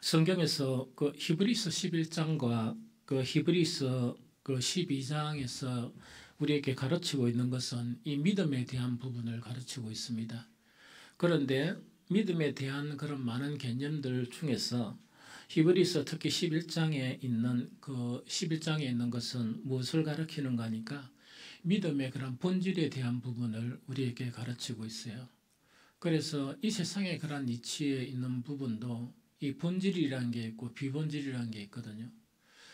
성경에서 그 히브리서 11장과 그 히브리서 그 12장에서 우리에게 가르치고 있는 것은 이 믿음에 대한 부분을 가르치고 있습니다. 그런데 믿음에 대한 그런 많은 개념들 중에서 히브리서 특히 11장에 있는 것은 무엇을 가르치는가 하니까 믿음의 그런 본질에 대한 부분을 우리에게 가르치고 있어요. 그래서 이 세상의 그런 이치에 있는 부분도 이 본질이라는 게 있고 비본질이라는 게 있거든요.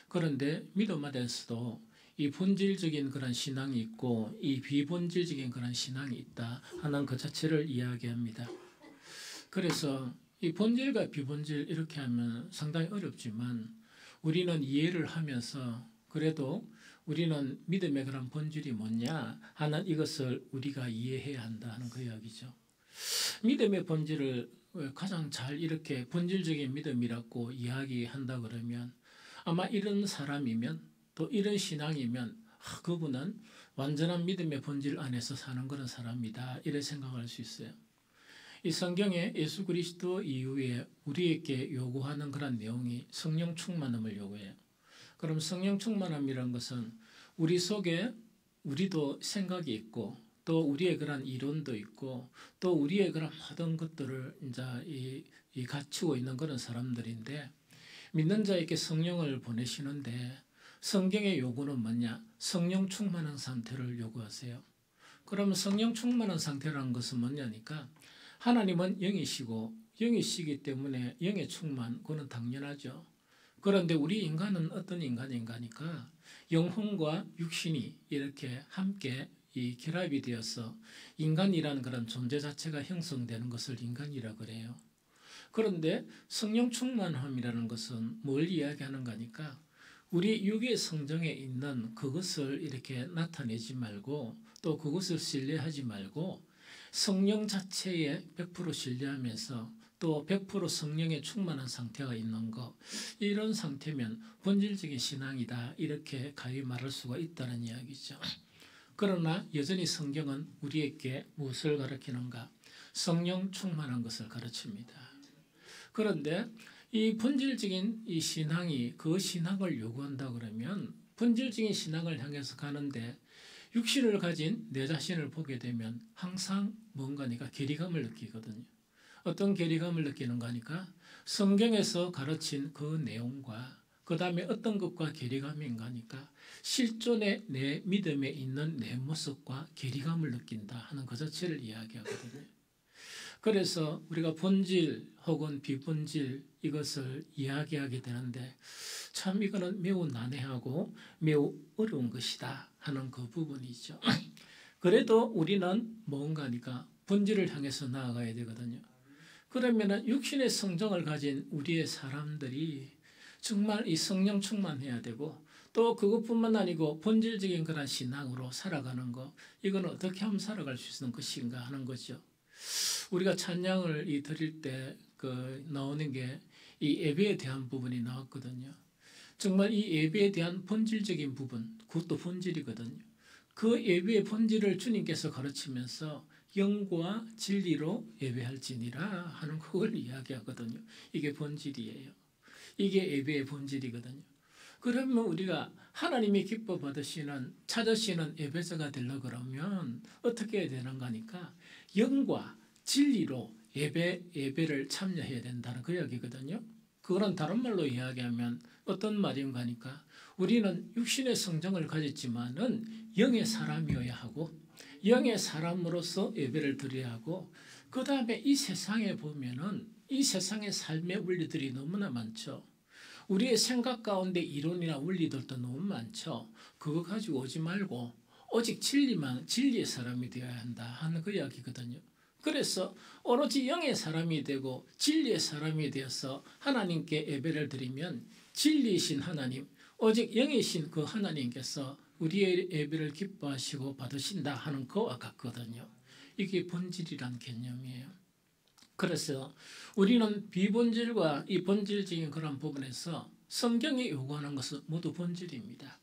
그런데 믿음 안에서도 이 본질적인 그런 신앙이 있고 이 비본질적인 그런 신앙이 있다 하는 그 자체를 이야기합니다. 그래서 이 본질과 비본질 이렇게 하면 상당히 어렵지만 우리는 이해를 하면서 그래도 우리는 믿음의 그런 본질이 뭐냐 하는 이것을 우리가 이해해야 한다 하는 그 이야기죠. 믿음의 본질을 가장 잘 이렇게 본질적인 믿음이라고 이야기한다 그러면 아마 이런 사람이면 또 이런 신앙이면 그분은 완전한 믿음의 본질 안에서 사는 그런 사람이다 이렇게 생각할 수 있어요. 이 성경에 예수 그리스도 이후에 우리에게 요구하는 그런 내용이 성령 충만함을 요구해요. 그럼 성령 충만함이라는 것은 우리 속에 우리도 생각이 있고 또 우리의 그런 이론도 있고 또 우리의 그런 모든 것들을 이제 갖추고 있는 그런 사람들인데 믿는 자에게 성령을 보내시는데 성경의 요구는 뭐냐? 성령 충만한 상태를 요구하세요. 그러면 성령 충만한 상태라는 것은 뭐냐니까 하나님은 영이시고 영이시기 때문에 영의 충만 그건 당연하죠. 그런데 우리 인간은 어떤 인간인가니까 영혼과 육신이 이렇게 함께 이 결합이 되어서 인간이라는 그런 존재 자체가 형성되는 것을 인간이라고 그래요. 그런데 성령 충만함이라는 것은 뭘 이야기하는가 하니까 우리 육의 성정에 있는 그것을 이렇게 나타내지 말고 또 그것을 신뢰하지 말고 성령 자체에 100% 신뢰하면서 또 100% 성령에 충만한 상태가 있는 것 이런 상태면 본질적인 신앙이다 이렇게 가히 말할 수가 있다는 이야기죠. 그러나 여전히 성경은 우리에게 무엇을 가르치는가? 성령 충만한 것을 가르칩니다. 그런데 이 본질적인 이 신앙이 그 신앙을 요구한다 그러면 본질적인 신앙을 향해서 가는데 육신을 가진 내 자신을 보게 되면 항상 뭔가니까 괴리감을 느끼거든요. 어떤 괴리감을 느끼는가 하니까 성경에서 가르친 그 내용과 그 다음에 어떤 것과 괴리감인가 하니까 실존의 내 믿음에 있는 내 모습과 괴리감을 느낀다 하는 그 자체를 이야기하거든요. 그래서 우리가 본질 혹은 비본질 이것을 이야기하게 되는데 참 이거는 매우 난해하고 매우 어려운 것이다 하는 그 부분이죠. 그래도 우리는 뭔가니까 본질을 향해서 나아가야 되거든요. 그러면 육신의 성정을 가진 우리의 사람들이 정말 이 성령 충만해야 되고 또 그것뿐만 아니고 본질적인 그런 신앙으로 살아가는 것 이건 어떻게 하면 살아갈 수 있는 것인가 하는 거죠. 우리가 찬양을 드릴 때 나오는 게 이 예배에 대한 부분이 나왔거든요. 정말 이 예배에 대한 본질적인 부분 그것도 본질이거든요. 그 예배의 본질을 주님께서 가르치면서 영과 진리로 예배할지니라 하는 그걸 이야기하거든요. 이게 본질이에요. 이게 예배의 본질이거든요. 그러면 우리가 하나님이 기뻐 받으시는 찾으시는 예배자가 되려고 그러면 어떻게 해야 되는가 하니까 영과 진리로 예배를 참여해야 된다는 그 이야기거든요. 그거는 다른 말로 이야기하면 어떤 말인가 하니까 우리는 육신의 성정을 가졌지만은 영의 사람이어야 하고 영의 사람으로서 예배를 드려야 하고 그 다음에 이 세상에 보면은 이 세상의 삶의 원리들이 너무나 많죠. 우리의 생각 가운데 이론이나 원리들도 너무 많죠. 그거 가지고 오지 말고 오직 진리의 사람이 되어야 한다 하는 그 이야기거든요. 그래서 오로지 영의 사람이 되고 진리의 사람이 되어서 하나님께 예배를 드리면 진리이신 하나님, 오직 영이신 그 하나님께서 우리의 예배를 기뻐하시고 받으신다 하는 거와 같거든요. 이게 본질이란 개념이에요. 그래서 우리는 비본질과 이 본질적인 그런 부분에서 성경이 요구하는 것은 모두 본질입니다.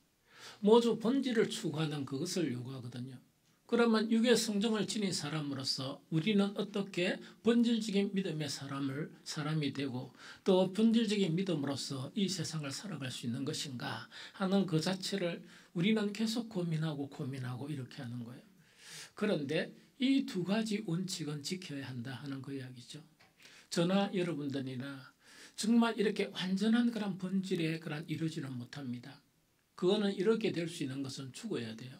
모두 본질을 추구하는 그것을 요구하거든요. 그러면 육의 성정을 지닌 사람으로서 우리는 어떻게 본질적인 믿음의 사람이 되고 또 본질적인 믿음으로서 이 세상을 살아갈 수 있는 것인가 하는 그 자체를 우리는 계속 고민하고 이렇게 하는 거예요. 그런데 이 두 가지 원칙은 지켜야 한다 하는 그 이야기죠. 저나 여러분들이나 정말 이렇게 완전한 그런 본질의 그런 이루지는 못합니다. 그거는 이렇게 될 수 있는 것은 죽어야 돼요.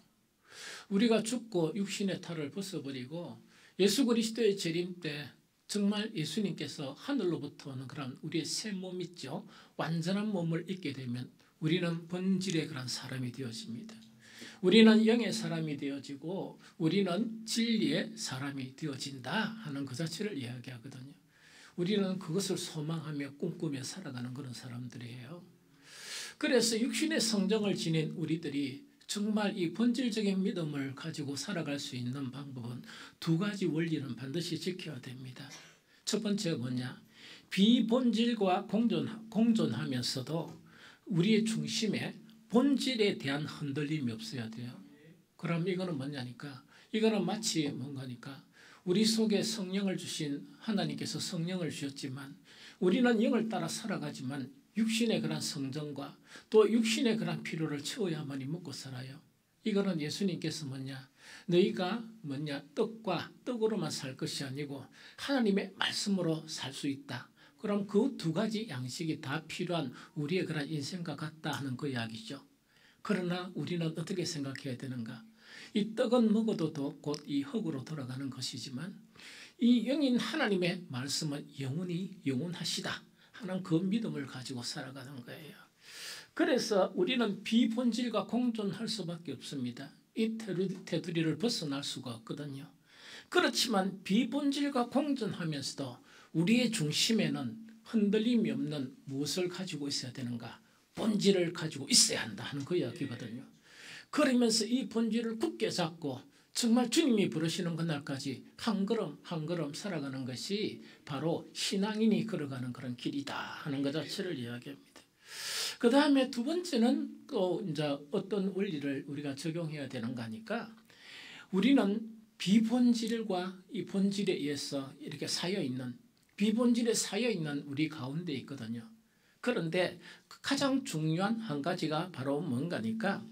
우리가 죽고 육신의 탈을 벗어버리고 예수 그리스도의 재림 때 정말 예수님께서 하늘로부터 오는 그런 우리의 새 몸 있죠. 완전한 몸을 입게 되면 우리는 본질의 그런 사람이 되어집니다. 우리는 영의 사람이 되어지고 우리는 진리의 사람이 되어진다 하는 그 자체를 이야기하거든요. 우리는 그것을 소망하며 꿈꾸며 살아가는 그런 사람들이에요. 그래서 육신의 성정을 지닌 우리들이 정말 이 본질적인 믿음을 가지고 살아갈 수 있는 방법은 두 가지 원리는 반드시 지켜야 됩니다. 첫 번째가 뭐냐? 비본질과 공존하면서도 우리의 중심에 본질에 대한 흔들림이 없어야 돼요. 그럼 이거는 뭐냐니까? 이거는 마치 뭔가니까? 우리 속에 성령을 주신 하나님께서 성령을 주셨지만 우리는 영을 따라 살아가지만 육신의 그런 성정과 또 육신의 그런 필요를 채워야만이 먹고 살아요. 이거는 예수님께서 뭐냐? 너희가 뭐냐? 떡으로만 살 것이 아니고 하나님의 말씀으로 살 수 있다. 그럼 그 두 가지 양식이 다 필요한 우리의 그런 인생과 같다 하는 그 이야기죠. 그러나 우리는 어떻게 생각해야 되는가? 이 떡은 먹어도 곧 이 흙으로 돌아가는 것이지만 이 영인 하나님의 말씀은 영원하시다 하는 그 믿음을 가지고 살아가는 거예요. 그래서 우리는 비본질과 공존할 수밖에 없습니다. 이 테두리를 벗어날 수가 없거든요. 그렇지만 비본질과 공존하면서도 우리의 중심에는 흔들림이 없는 무엇을 가지고 있어야 되는가? 본질을 가지고 있어야 한다 하는 그 이야기거든요. 그러면서 이 본질을 굳게 잡고 정말 주님이 부르시는 그날까지 한 걸음 한 걸음 살아가는 것이 바로 신앙인이 걸어가는 그런 길이다 하는 것 자체를 이야기합니다. 그 다음에 두 번째는 또 이제 어떤 원리를 우리가 적용해야 되는가 하니까 우리는 비본질과 이 본질에 의해서 이렇게 비본질에 쌓여있는 우리 가운데 있거든요. 그런데 가장 중요한 한 가지가 바로 뭔가니까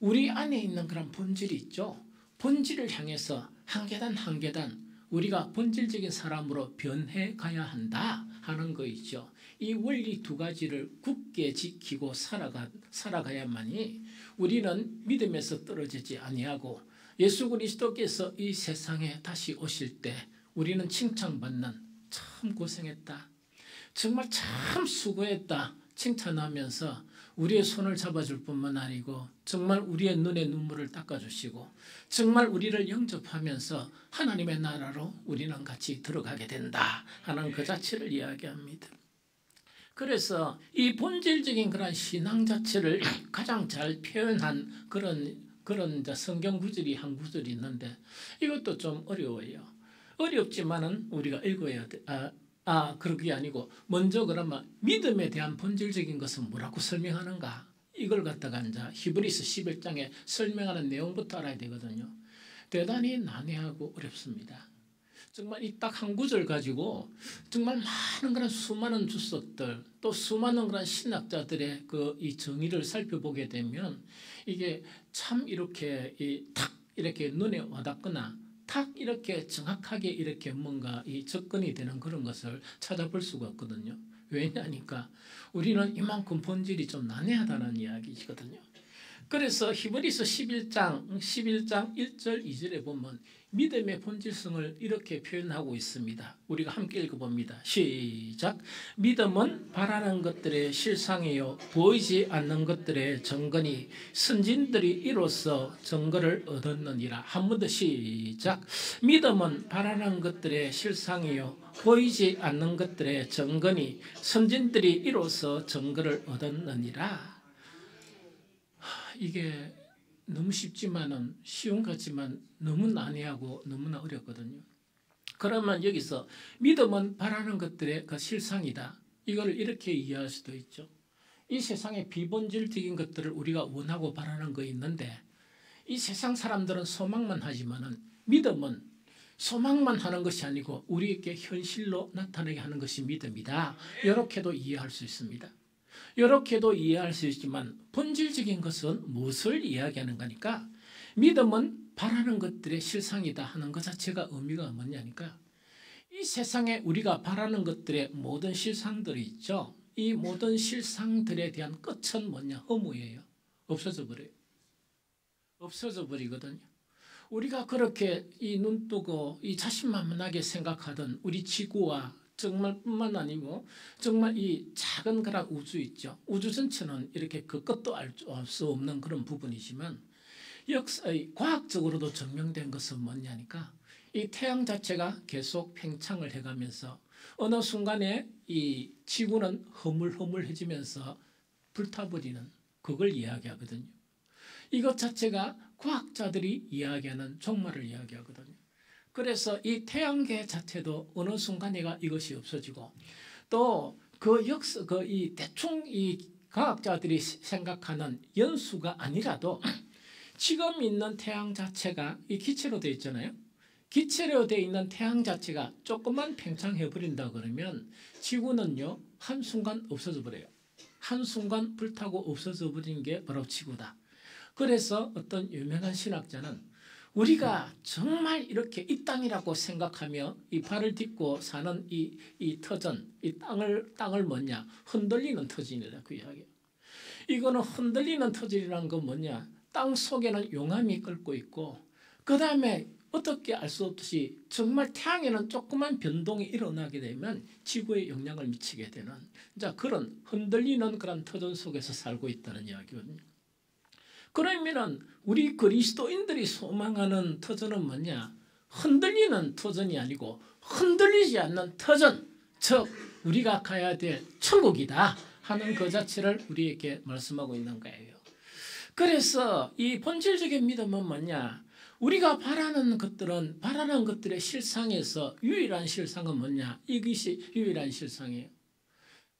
우리 안에 있는 그런 본질이 있죠. 본질을 향해서 한 계단 한 계단 우리가 본질적인 사람으로 변해 가야 한다 하는 거 있죠. 이 원리 두 가지를 굳게 지키고 살아가야만이 우리는 믿음에서 떨어지지 아니하고 예수 그리스도께서 이 세상에 다시 오실 때 우리는 칭찬받는 참 고생했다. 정말 참 수고했다. 칭찬하면서 우리의 손을 잡아줄 뿐만 아니고 정말 우리의 눈에 눈물을 닦아주시고 정말 우리를 영접하면서 하나님의 나라로 우리는 같이 들어가게 된다 하는 그 자체를 이야기합니다. 그래서 이 본질적인 그런 신앙 자체를 가장 잘 표현한 그런 성경 구절이 한 구절이 있는데 이것도 좀 어려워요. 어렵지만은 우리가 읽어야 돼. 그게 아니고 먼저 그러면 믿음에 대한 본질적인 것은 뭐라고 설명하는가? 이걸 갖다가 이제 히브리서 11장에 설명하는 내용부터 알아야 되거든요. 대단히 난해하고 어렵습니다. 정말 이 딱 한 구절 가지고 정말 많은 그런 수많은 주석들 또 수많은 그런 신학자들의 이 정의를 살펴보게 되면 이게 참 이렇게 탁 이렇게 눈에 와닿거나 탁 이렇게 정확하게 이렇게 뭔가 이 접근이 되는 그런 것을 찾아볼 수가 없거든요. 왜냐니까 우리는 이만큼 본질이 좀 난해하다는 이야기거든요. 그래서 히브리서 11장 1절 2절에 보면 믿음의 본질성을 이렇게 표현하고 있습니다. 우리가 함께 읽어봅니다. 시작. 믿음은 바라는 것들의 실상이요 보이지 않는 것들의 증거니 선진들이 이로써 증거를 얻었느니라. 한 번 더 시작. 믿음은 바라는 것들의 실상이요 보이지 않는 것들의 증거니 선진들이 이로써 증거를 얻었느니라. 이게 너무 쉽지만은 쉬운 것 같지만 너무 난해하고 너무나 어렵거든요. 그러면 여기서 믿음은 바라는 것들의 그 실상이다. 이걸 이렇게 이해할 수도 있죠. 이 세상에 비본질적인 것들을 우리가 원하고 바라는 거 있는데 이 세상 사람들은 소망만 하지만은 믿음은 소망만 하는 것이 아니고 우리에게 현실로 나타나게 하는 것이 믿음이다. 이렇게도 이해할 수 있습니다. 이렇게도 이해할 수 있지만 본질적인 것은 무엇을 이야기하는 거니까 믿음은 바라는 것들의 실상이다 하는 것 자체가 의미가 뭐냐니까 이 세상에 우리가 바라는 것들의 모든 실상들이 있죠. 이 모든 실상들에 대한 끝은 뭐냐? 허무예요. 없어져 버려요. 없어져 버리거든요. 우리가 그렇게 이 눈 뜨고 이 자신만만하게 생각하던 우리 지구와 정말 뿐만 아니고 정말 이 작은 그런 우주 있죠. 우주 전체는 이렇게 그 끝도 알 수 없는 그런 부분이지만 과학적으로도 증명된 것은 뭐냐니까 이 태양 자체가 계속 팽창을 해가면서 어느 순간에 이 지구는 허물허물해지면서 불타버리는 그걸 이야기하거든요. 이것 자체가 과학자들이 이야기하는 종말을 이야기하거든요. 그래서 이 태양계 자체도 어느 순간에가 이것이 없어지고 또 이 대충 이 과학자들이 생각하는 연수가 아니라도 지금 있는 태양 자체가 이 기체로 되어 있잖아요. 기체로 되어 있는 태양 자체가 조금만 팽창해 버린다 그러면 지구는요 한순간 없어져 버려요. 한순간 불타고 없어져 버린 게 바로 지구다. 그래서 어떤 유명한 신학자는 우리가 정말 이렇게 이 땅이라고 생각하며 이 발을 딛고 사는 이 터전, 이 땅을 뭐냐 흔들리는 터전이다 그 이야기예요. 이거는 흔들리는 터전이라는 건 뭐냐 땅 속에는 용암이 끓고 있고 그 다음에 어떻게 알 수 없듯이 정말 태양에는 조그만 변동이 일어나게 되면 지구에 영향을 미치게 되는 그런 흔들리는 그런 터전 속에서 살고 있다는 이야기거든요. 그러면은 우리 그리스도인들이 소망하는 터전은 뭐냐? 흔들리는 터전이 아니고 흔들리지 않는 터전, 즉 우리가 가야 될 천국이다 하는 그 자체를 우리에게 말씀하고 있는 거예요. 그래서 이 본질적인 믿음은 뭐냐? 우리가 바라는 것들의 실상에서 유일한 실상은 뭐냐? 이것이 유일한 실상이에요.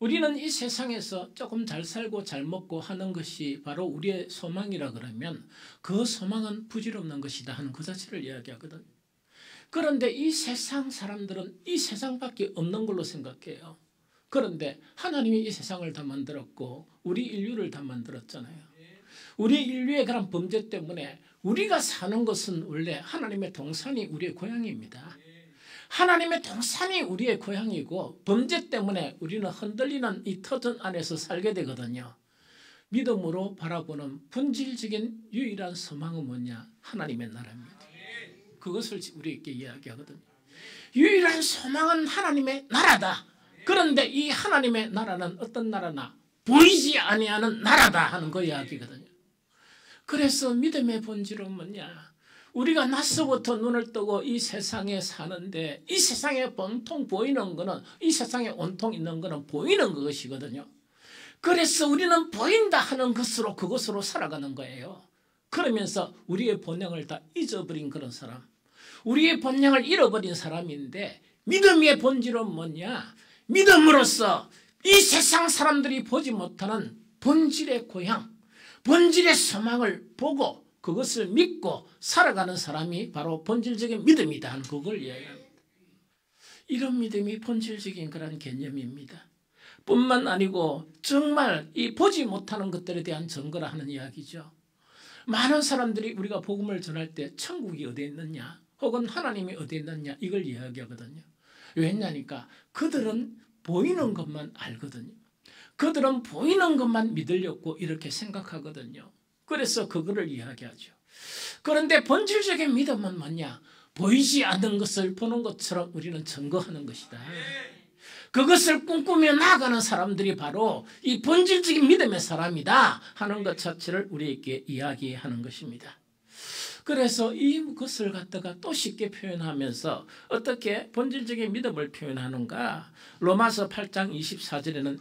우리는 이 세상에서 조금 잘 살고 잘 먹고 하는 것이 바로 우리의 소망이라 그러면 그 소망은 부질없는 것이다 하는 그 자체를 이야기하거든요. 그런데 이 세상 사람들은 이 세상밖에 없는 걸로 생각해요. 그런데 하나님이 이 세상을 다 만들었고 우리 인류를 다 만들었잖아요. 우리 인류의 그런 범죄 때문에 우리가 사는 것은 원래 하나님의 동산이 우리의 고향입니다. 하나님의 동산이 우리의 고향이고 범죄 때문에 우리는 흔들리는 이 터전 안에서 살게 되거든요. 믿음으로 바라보는 본질적인 유일한 소망은 뭐냐? 하나님의 나라입니다. 그것을 우리에게 이야기하거든요. 유일한 소망은 하나님의 나라다. 그런데 이 하나님의 나라는 어떤 나라나 보이지 아니하는 나라다 하는 그 이야기거든요. 그래서 믿음의 본질은 뭐냐? 우리가 낮서부터 눈을 뜨고 이 세상에 사는데 이 세상에 온통 보이는 거는 이 세상에 온통 있는 거는 보이는 것이거든요. 그래서 우리는 보인다 하는 것으로 그것으로 살아가는 거예요. 그러면서 우리의 본향을 다 잊어버린 그런 사람, 우리의 본향을 잃어버린 사람인데 믿음의 본질은 뭐냐? 믿음으로써 이 세상 사람들이 보지 못하는 본질의 고향, 본질의 소망을 보고 그것을 믿고 살아가는 사람이 바로 본질적인 믿음이다 하는 그걸 이야기합니다. 이런 믿음이 본질적인 그런 개념입니다. 뿐만 아니고 정말 이 보지 못하는 것들에 대한 증거라 하는 이야기죠. 많은 사람들이 우리가 복음을 전할 때 천국이 어디에 있느냐 혹은 하나님이 어디에 있느냐 이걸 이야기하거든요. 왜냐니까 그들은 보이는 것만 알거든요. 그들은 보이는 것만 믿으려고 이렇게 생각하거든요. 그래서 그거를 이야기하죠. 그런데 본질적인 믿음은 뭐냐? 보이지 않는 것을 보는 것처럼 우리는 증거하는 것이다. 그것을 꿈꾸며 나아가는 사람들이 바로 이 본질적인 믿음의 사람이다 하는 것 자체를 우리에게 이야기하는 것입니다. 그래서 이것을 갖다가 또 쉽게 표현하면서 어떻게 본질적인 믿음을 표현하는가? 로마서 8장 24절에는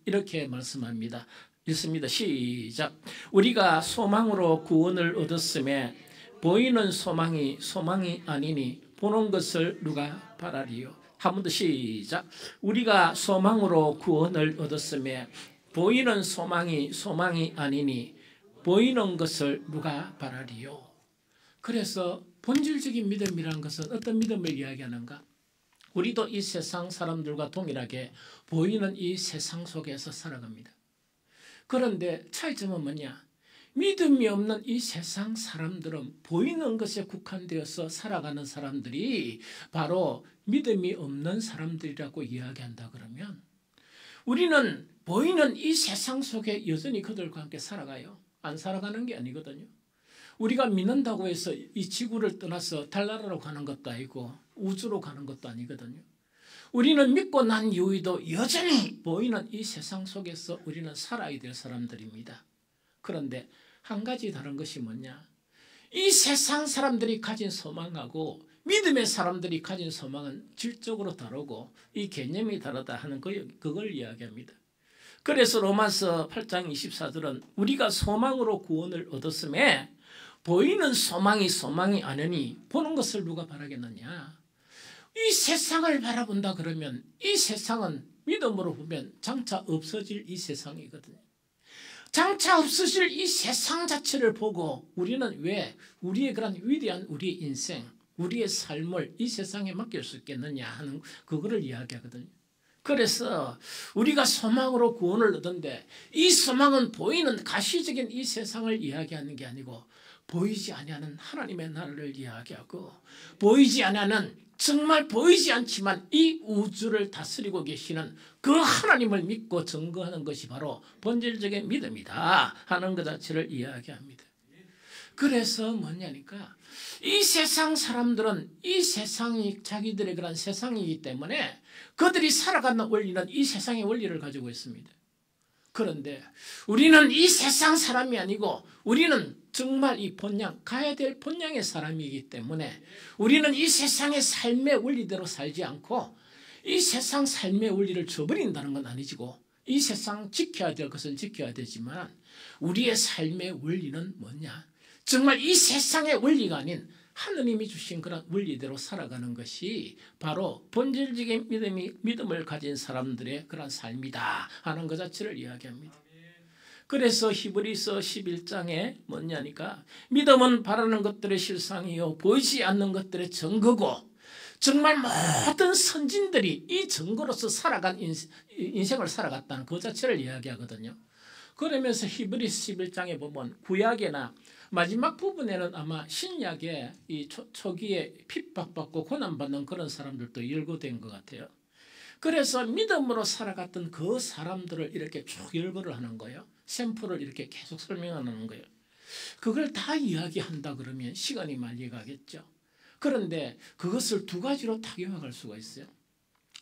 이렇게 말씀합니다. 읽습니다. 시작. 우리가 소망으로 구원을 얻었음에 보이는 소망이 아니니 보는 것을 누가 바라리요. 한 번 더 시작. 우리가 소망으로 구원을 얻었음에 보이는 소망이 아니니 보이는 것을 누가 바라리요? 그래서 본질적인 믿음이라는 것은 어떤 믿음을 이야기하는가? 우리도 이 세상 사람들과 동일하게 보이는 이 세상 속에서 살아갑니다. 그런데 차이점은 뭐냐? 믿음이 없는 이 세상 사람들은 보이는 것에 국한되어서 살아가는 사람들이 바로 믿음이 없는 사람들이라고 이야기한다 그러면 우리는 보이는 이 세상 속에 여전히 그들과 함께 살아가요. 안 살아가는 게 아니거든요. 우리가 믿는다고 해서 이 지구를 떠나서 달나라로 가는 것도 아니고 우주로 가는 것도 아니거든요. 우리는 믿고 난 이후에도 여전히 보이는 이 세상 속에서 우리는 살아야 될 사람들입니다. 그런데 한 가지 다른 것이 뭐냐? 이 세상 사람들이 가진 소망하고 믿음의 사람들이 가진 소망은 질적으로 다르고 이 개념이 다르다 하는 그걸 이야기합니다. 그래서 로마서 8장 24절은 우리가 소망으로 구원을 얻었음에 보이는 소망이 아니니 보는 것을 누가 바라겠느냐? 이 세상을 바라본다 그러면 이 세상은 믿음으로 보면 장차 없어질 이 세상이거든요. 장차 없어질 이 세상 자체를 보고 우리는 왜 우리의 그런 위대한 우리의 인생, 우리의 삶을 이 세상에 맡길 수 있겠느냐 하는 그거를 이야기하거든요. 그래서 우리가 소망으로 구원을 얻은데 이 소망은 보이는 가시적인 이 세상을 이야기하는 게 아니고 보이지 아니하는 하나님의 나라를 이야기하고 보이지 아니하는 정말 보이지 않지만 이 우주를 다스리고 계시는 그 하나님을 믿고 증거하는 것이 바로 본질적인 믿음이다 하는 것 자체를 이야기합니다. 그래서 뭐냐니까 이 세상 사람들은 이 세상이 자기들의 그런 세상이기 때문에 그들이 살아가는 원리는 이 세상의 원리를 가지고 있습니다. 그런데 우리는 이 세상 사람이 아니고 우리는 정말 이 본향, 가야 될 본향의 사람이기 때문에 우리는 이 세상의 삶의 원리대로 살지 않고 이 세상 삶의 원리를 저버린다는 건 아니지고 이 세상 지켜야 될 것은 지켜야 되지만 우리의 삶의 원리는 뭐냐? 정말 이 세상의 원리가 아닌 하느님이 주신 그런 원리대로 살아가는 것이 바로 본질적인 믿음을 가진 사람들의 그런 삶이다 하는 것 자체를 이야기합니다. 그래서 히브리서 11장에 뭐냐니까 믿음은 바라는 것들의 실상이요 보이지 않는 것들의 증거고 정말 모든 선진들이 이 증거로서 살아간 인생을 살아갔다는 그 자체를 이야기하거든요. 그러면서 히브리서 11장에 보면 구약이나 마지막 부분에는 아마 신약에 이 초기에 핍박받고 고난받는 그런 사람들도 열거된 것 같아요. 그래서 믿음으로 살아갔던 그 사람들을 이렇게 쭉 열거를 하는 거예요. 샘플을 이렇게 계속 설명하는 거예요. 그걸 다 이야기한다 그러면 시간이 많이 가겠죠. 그런데 그것을 두 가지로 다 요약할 수가 있어요.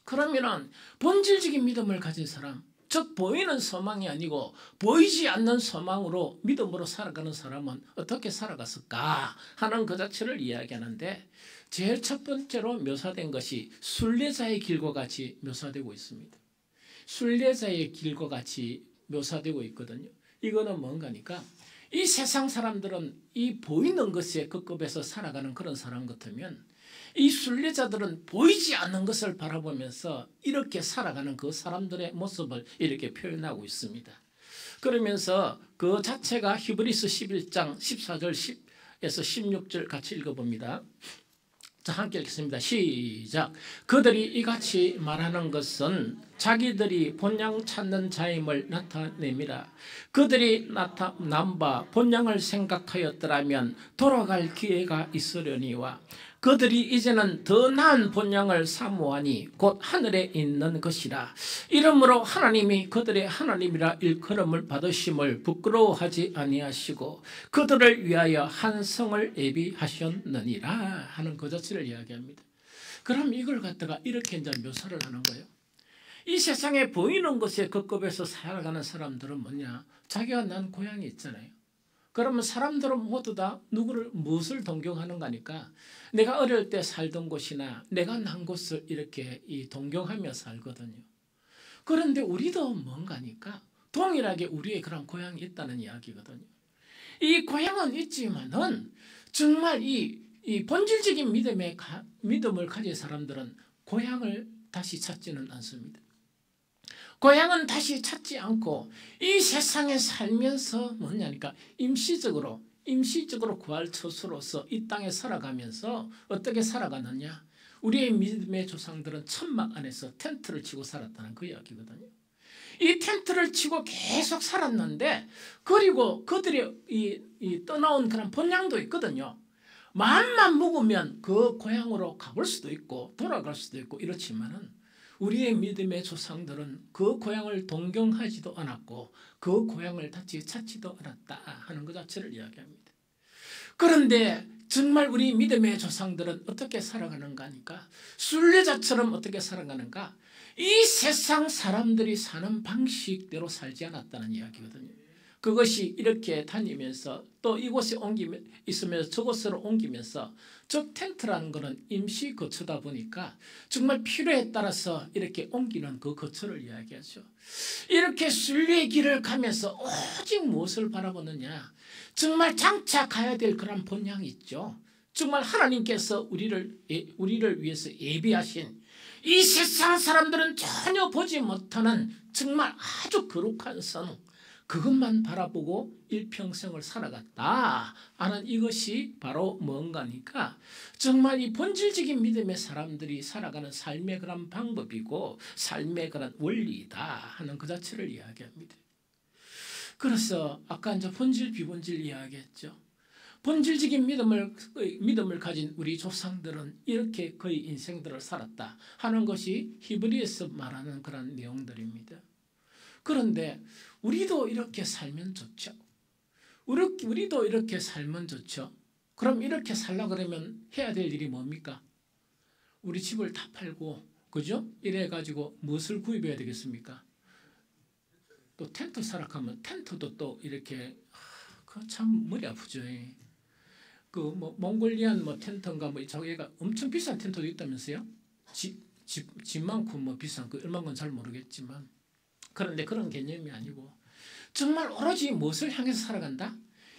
그러면은 본질적인 믿음을 가진 사람, 즉 보이는 소망이 아니고 보이지 않는 소망으로 믿음으로 살아가는 사람은 어떻게 살아갔을까 하는 그 자체를 이야기하는데 제일 첫 번째로 묘사된 것이 순례자의 길과 같이 묘사되고 있습니다. 순례자의 길과 같이 묘사되고 있거든요. 이거는 뭔가니까 이 세상 사람들은 이 보이는 것에 급급해서 살아가는 그런 사람 같으면 이 순례자들은 보이지 않는 것을 바라보면서 이렇게 살아가는 그 사람들의 모습을 이렇게 표현하고 있습니다. 그러면서 그 자체가 히브리서 11장 14절 10에서 16절 같이 읽어봅니다. 자, 함께 읽겠습니다. 시작. 그들이 이같이 말하는 것은 자기들이 본향 찾는 자임을 나타냅니다. 그들이 남바 본향을 생각하였더라면 돌아갈 기회가 있으려니와 그들이 이제는 더 나은 본향을 사모하니 곧 하늘에 있는 것이라. 이러므로 하나님이 그들의 하나님이라 일컬음을 받으심을 부끄러워하지 아니하시고 그들을 위하여 한 성을 예비하셨느니라 하는 그 자체를 이야기합니다. 그럼 이걸 갖다가 이렇게 이제 묘사를 하는 거예요. 이 세상에 보이는 것에 급급해서 살아가는 사람들은 뭐냐? 자기가 난 고향이 있잖아요. 그러면 사람들은 모두 다 무엇을 동경하는가니까 내가 어릴 때 살던 곳이나 내가 난 곳을 이렇게 동경하며 살거든요. 그런데 우리도 뭔가니까 동일하게 우리의 그런 고향이 있다는 이야기거든요. 이 고향은 있지만은 정말 이 본질적인 믿음을 가진 사람들은 고향을 다시 찾지는 않습니다. 고향은 다시 찾지 않고 이 세상에 살면서 뭐냐니까 임시적으로 부활처수로서 이 땅에 살아가면서 어떻게 살아가느냐. 우리의 믿음의 조상들은 천막 안에서 텐트를 치고 살았다는 그 이야기거든요. 이 텐트를 치고 계속 살았는데 그리고 그들이 이 떠나온 그런 본향도 있거든요. 마음만 먹으면 그 고향으로 가볼 수도 있고 돌아갈 수도 있고 이렇지만은 우리의 믿음의 조상들은 그 고향을 동경하지도 않았고 그 고향을 다시 찾지도 않았다 하는 것 자체를 이야기합니다. 그런데 정말 우리 믿음의 조상들은 어떻게 살아가는가 하니까 순례자처럼 어떻게 살아가는가, 이 세상 사람들이 사는 방식대로 살지 않았다는 이야기거든요. 그것이 이렇게 다니면서 또 이곳에 있으면서 저곳으로 옮기면서, 즉 텐트라는 것은 임시 거처다 보니까 정말 필요에 따라서 이렇게 옮기는 그 거처를 이야기하죠. 이렇게 순례의 길을 가면서 오직 무엇을 바라보느냐, 정말 장차 가야 될 그런 본향이 있죠. 정말 하나님께서 우리를 위해서 예비하신 이 세상 사람들은 전혀 보지 못하는 정말 아주 거룩한 성, 그것만 바라보고 일평생을 살아갔다 하는 이것이 바로 뭔가니까 정말 이 본질적인 믿음의 사람들이 살아가는 삶의 그런 방법이고 삶의 그런 원리이다 하는 그 자체를 이야기합니다. 그래서 아까 이제 본질 비본질 이야기했죠. 본질적인 믿음을 가진 우리 조상들은 이렇게 그의 인생들을 살았다 하는 것이 히브리에서 말하는 그런 내용들입니다. 그런데 우리도 이렇게 살면 좋죠. 우리도 이렇게 살면 좋죠. 그럼 이렇게 살라 그러면 해야 될 일이 뭡니까? 우리 집을 다 팔고, 그죠? 이래가지고 무엇을 구입해야 되겠습니까? 또 텐트 사라 하면 텐트도 또 이렇게, 그 참 머리 아프죠. 그 몽골리안 텐트인가 저기가 엄청 비싼 텐트도 있다면서요? 집 많고 비싼 그 얼마인 건 잘 모르겠지만, 그런데 그런 개념이 아니고 정말 오로지 무엇을 향해서 살아간다?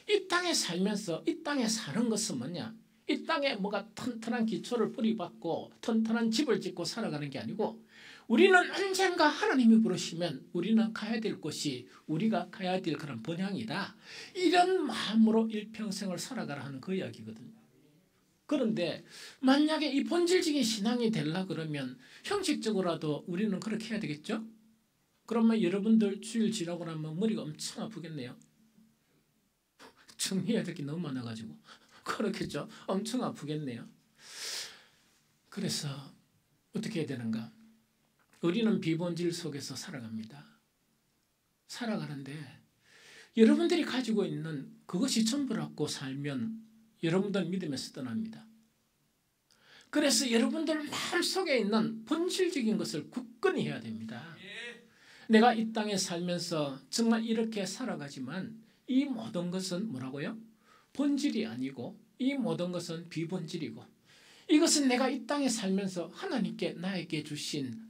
이 땅에 살면서 이 땅에 사는 것은 뭐냐? 이 땅에 뭐가 튼튼한 기초를 뿌리박고 튼튼한 집을 짓고 살아가는 게 아니고, 우리는 언젠가 하나님이 부르시면 우리는 가야 될 곳이 우리가 가야 될 그런 본향이다, 이런 마음으로 일평생을 살아가라 하는 그 이야기거든요. 그런데 만약에 이 본질적인 신앙이 되려 그러면 형식적으로라도 우리는 그렇게 해야 되겠죠? 그러면 여러분들 주일 지나고 나면 머리가 엄청 아프겠네요. 정리해야 될 게 너무 많아가지고. 그렇겠죠? 엄청 아프겠네요. 그래서 어떻게 해야 되는가? 우리는 비본질 속에서 살아갑니다. 살아가는데 여러분들이 가지고 있는 그것이 전부라고 살면 여러분들 믿음에서 떠납니다. 그래서 여러분들 마음속에 있는 본질적인 것을 굳건히 해야 됩니다. 내가 이 땅에 살면서 정말 이렇게 살아가지만 이 모든 것은 뭐라고요? 본질이 아니고 이 모든 것은 비본질이고, 이것은 내가 이 땅에 살면서 하나님께 나에게 주신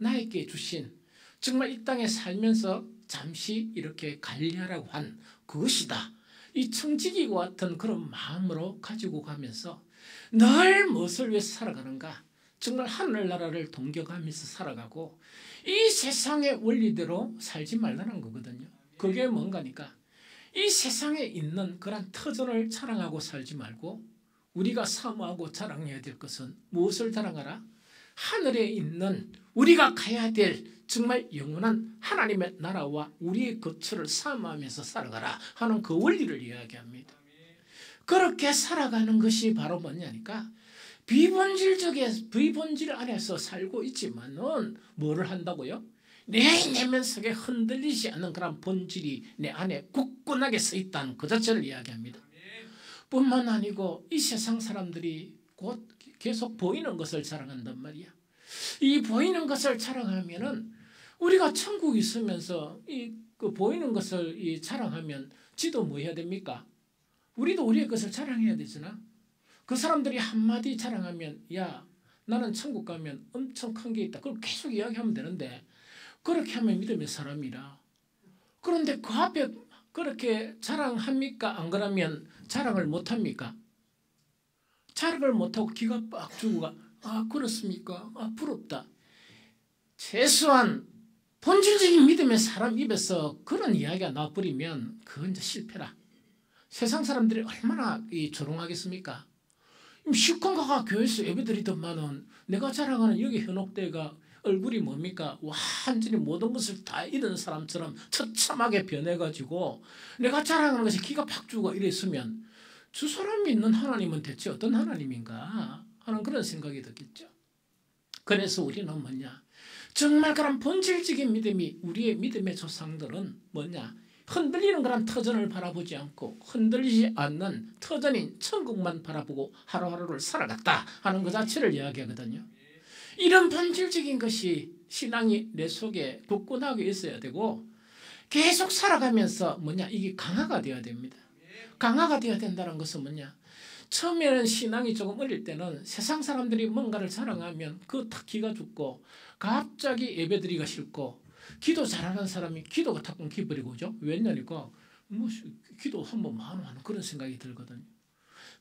정말 이 땅에 살면서 잠시 이렇게 관리하라고 한 그것이다. 이 청지기와 같은 그런 마음으로 가지고 가면서 늘 무엇을 위해서 살아가는가? 정말 하늘나라를 동경하면서 살아가고 이 세상의 원리대로 살지 말라는 거거든요. 그게 뭔가니까 이 세상에 있는 그런 터전을 자랑하고 살지 말고 우리가 사모하고 자랑해야 될 것은 무엇을 자랑하라? 하늘에 있는 우리가 가야 될 정말 영원한 하나님의 나라와 우리의 거처를 사모하면서 살아가라 하는 그 원리를 이야기합니다. 그렇게 살아가는 것이 바로 뭐냐니까 비본질 안에서 살고 있지만은 뭐를 한다고요? 내 내면 속에 흔들리지 않는 그런 본질이 내 안에 굳건하게 서 있다는 그 자체를 이야기합니다. 뿐만 아니고 이 세상 사람들이 곧 계속 보이는 것을 자랑한단 말이야. 이 보이는 것을 자랑하면은 우리가 천국에 있으면서 그 보이는 것을 자랑하면 지도 뭐 해야 됩니까? 우리도 우리의 것을 자랑해야 되잖아. 그 사람들이 한마디 자랑하면 야 나는 천국 가면 엄청 큰 게 있다, 그걸 계속 이야기하면 되는데 그렇게 하면 믿음의 사람이라. 그런데 그 앞에 그렇게 자랑합니까? 안 그러면 자랑을 못합니까? 자랑을 못하고 기가 빡 주고 아 그렇습니까? 아 부럽다. 최소한 본질적인 믿음의 사람 입에서 그런 이야기가 나와버리면 그건 이제 실패라. 세상 사람들이 얼마나 조롱하겠습니까? 시컨가가 교회에서 예배드리더만은 내가 자랑하는 여기 현옥대가 얼굴이 뭡니까? 완전히 모든 것을 다 잃은 사람처럼 처참하게 변해가지고 내가 자랑하는 것이 기가 팍 죽어 이랬으면 저 사람이 있는 하나님은 대체 어떤 하나님인가 하는 그런 생각이 들겠죠. 그래서 우리는 뭐냐? 정말 그런 본질적인 믿음이 우리의 믿음의 조상들은 뭐냐? 흔들리는 그런 터전을 바라보지 않고 흔들리지 않는 터전인 천국만 바라보고 하루하루를 살아갔다 하는 것 자체를 이야기하거든요. 이런 본질적인 것이 신앙이 내 속에 굳건하게 있어야 되고 계속 살아가면서 뭐냐? 이게 강화가 되어야 됩니다. 강화가 되어야 된다는 것은 뭐냐? 처음에는 신앙이 조금 어릴 때는 세상 사람들이 뭔가를 자랑하면 그거 다 기가 죽고 갑자기 예배드리기가 싫고 기도 잘하는 사람이 기도가 탁 끊겨버리고 그죠? 왜냐니까 뭐 기도 한번 하는 그런 생각이 들거든요.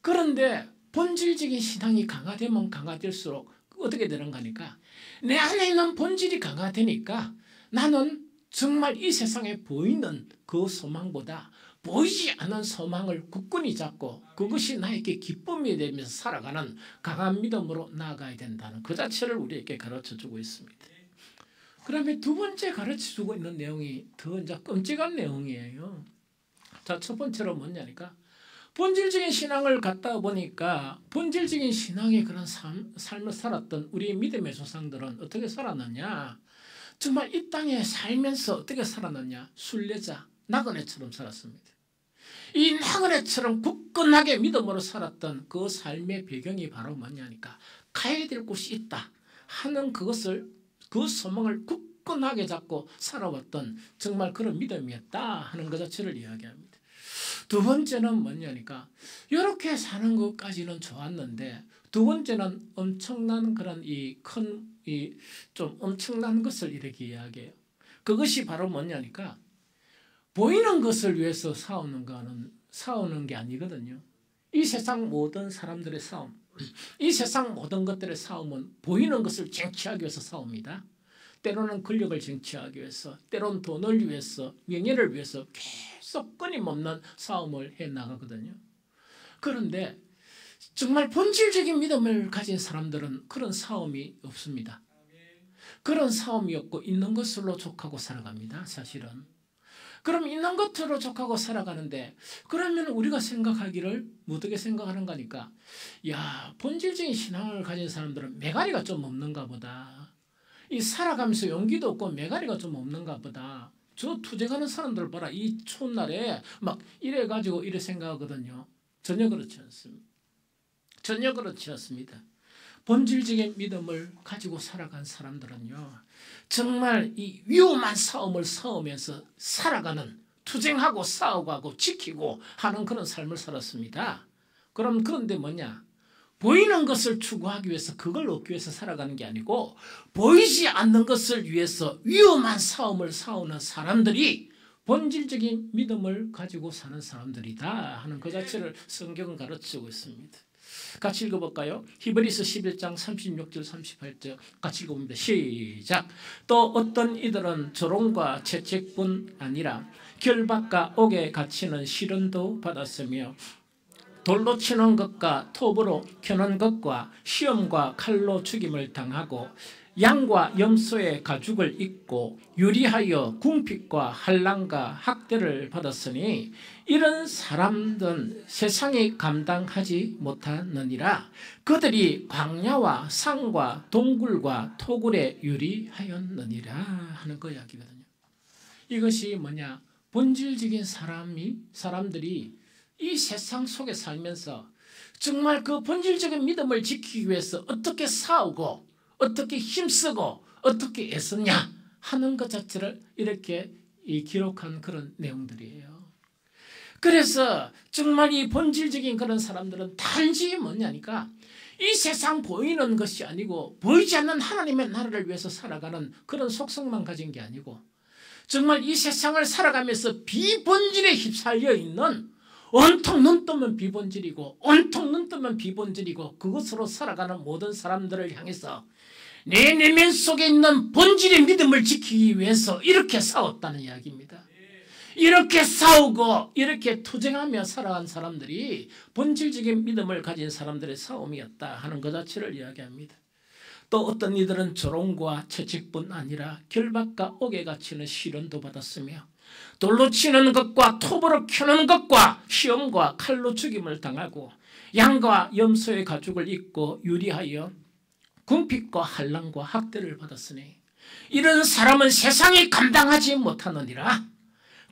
그런데 본질적인 신앙이 강화되면 강화될수록 어떻게 되는가 하니까 내 안에 있는 본질이 강화되니까 나는 정말 이 세상에 보이는 그 소망보다 보이지 않는 소망을 굳건히 잡고 그것이 나에게 기쁨이 되면서 살아가는 강한 믿음으로 나아가야 된다는 그 자체를 우리에게 가르쳐주고 있습니다. 그다음에 두 번째 가르쳐주고 있는 내용이 더 이제 끔찍한 내용이에요. 자, 첫 번째로 뭐냐니까 본질적인 신앙을 갖다 보니까 본질적인 신앙의 그런 삶을 살았던 우리 믿음의 조상들은 어떻게 살았느냐? 정말 이 땅에 살면서 어떻게 살았느냐? 순례자, 나그네처럼 살았습니다. 이 나그네처럼 굳건하게 믿음으로 살았던 그 삶의 배경이 바로 뭐냐니까 가야 될 곳이 있다 하는 그것을 그 소망을 굳건하게 잡고 살아왔던 정말 그런 믿음이었다 하는 것 자체를 이야기합니다. 두 번째는 뭐냐니까 이렇게 사는 것까지는 좋았는데 두 번째는 엄청난 그런 좀 엄청난 것을 이렇게 이야기해요. 그것이 바로 뭐냐니까 보이는 것을 위해서 싸우는 게 아니거든요. 이 세상 모든 사람들의 싸움, 이 세상 모든 것들의 싸움은 보이는 것을 쟁취하기 위해서 싸웁니다. 때로는 권력을 쟁취하기 위해서, 때로는 돈을 위해서, 명예를 위해서 계속 끊임없는 싸움을 해나가거든요. 그런데 정말 본질적인 믿음을 가진 사람들은 그런 싸움이 없습니다. 그런 싸움이 없고 있는 것으로 족하고 살아갑니다. 사실은. 그럼 있는 것으로 족하고 살아가는데 그러면 우리가 생각하기를 어떻게 생각하는가 하니까 야, 본질적인 신앙을 가진 사람들은 매가리가 좀 없는가 보다. 이 살아가면서 용기도 없고 매가리가 좀 없는가 보다. 저 투쟁하는 사람들 봐라. 이 추운 날에 막 이래가지고 이래 생각하거든요. 전혀 그렇지 않습니다. 전혀 그렇지 않습니다. 본질적인 믿음을 가지고 살아간 사람들은요. 정말 이 위험한 싸움을 싸우면서 살아가는 투쟁하고 싸우고 지키고 하는 그런 삶을 살았습니다. 그런데 뭐냐? 보이는 것을 추구하기 위해서 그걸 얻기 위해서 살아가는 게 아니고 보이지 않는 것을 위해서 위험한 싸움을 싸우는 사람들이 본질적인 믿음을 가지고 사는 사람들이다 하는 그 자체를 성경은 가르치고 있습니다. 같이 읽어볼까요? 히브리서 11장 36절 38절 같이 읽어봅니다. 시작. 또 어떤 이들은 조롱과 채찍뿐 아니라 결박과 옥에 갇히는 시련도 받았으며 돌로 치는 것과 톱으로 켜는 것과 시험과 칼로 죽임을 당하고 양과 염소의 가죽을 입고 유리하여 궁핍과 환난과 학대를 받았으니 이런 사람들은 세상이 감당하지 못하느니라. 그들이 광야와 산과 동굴과 토굴에 유리하였느니라 하는 그 이야기거든요. 이것이 뭐냐? 본질적인 사람들이 이 세상 속에 살면서 정말 그 본질적인 믿음을 지키기 위해서 어떻게 싸우고 어떻게 힘쓰고 어떻게 애쓰냐 하는 것 자체를 이렇게 기록한 그런 내용들이에요. 그래서 정말 이 본질적인 그런 사람들은 단지 뭐냐니까 이 세상 보이는 것이 아니고 보이지 않는 하나님의 나라를 위해서 살아가는 그런 속성만 가진 게 아니고 정말 이 세상을 살아가면서 비본질에 휩쓸려 있는 온통 눈 뜨면 비본질이고 온통 눈 뜨면 비본질이고 그것으로 살아가는 모든 사람들을 향해서 내 내면 속에 있는 본질의 믿음을 지키기 위해서 이렇게 싸웠다는 이야기입니다. 이렇게 싸우고 이렇게 투쟁하며 살아간 사람들이 본질적인 믿음을 가진 사람들의 싸움이었다 하는 것 자체를 이야기합니다. 또 어떤 이들은 조롱과 채찍뿐 아니라 결박과 옥에 갇히는 시련도 받았으며 돌로 치는 것과 톱으로 켜는 것과 시험과 칼로 죽임을 당하고 양과 염소의 가죽을 입고 유리하여 궁핍과 환난과 학대를 받았으니 이런 사람은 세상이 감당하지 못하느니라.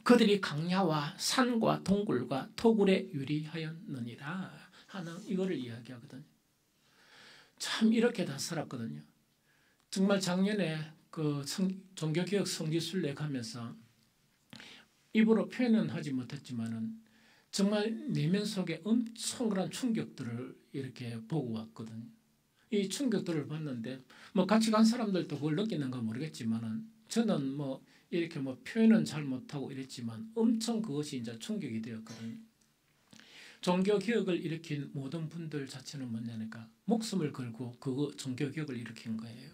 그들이 강야와 산과 동굴과 토굴에 유리하였느니라 하는 이거를 이야기하거든요. 참 이렇게 다 살았거든요. 정말 작년에 그 종교개혁 성지순례 가면서 입으로 표현은 하지 못했지만은 정말 내면 속에 엄청난 충격들을 이렇게 보고 왔거든요. 이 충격들을 봤는데 뭐 같이 간 사람들도 그걸 느끼는가 모르겠지만은 저는 뭐 이렇게 뭐 표현은 잘 못하고 이랬지만 엄청 그것이 이제 충격이 되었거든요. 종교개혁을 일으킨 모든 분들 자체는 뭐냐니까 목숨을 걸고 그 종교개혁을 일으킨 거예요.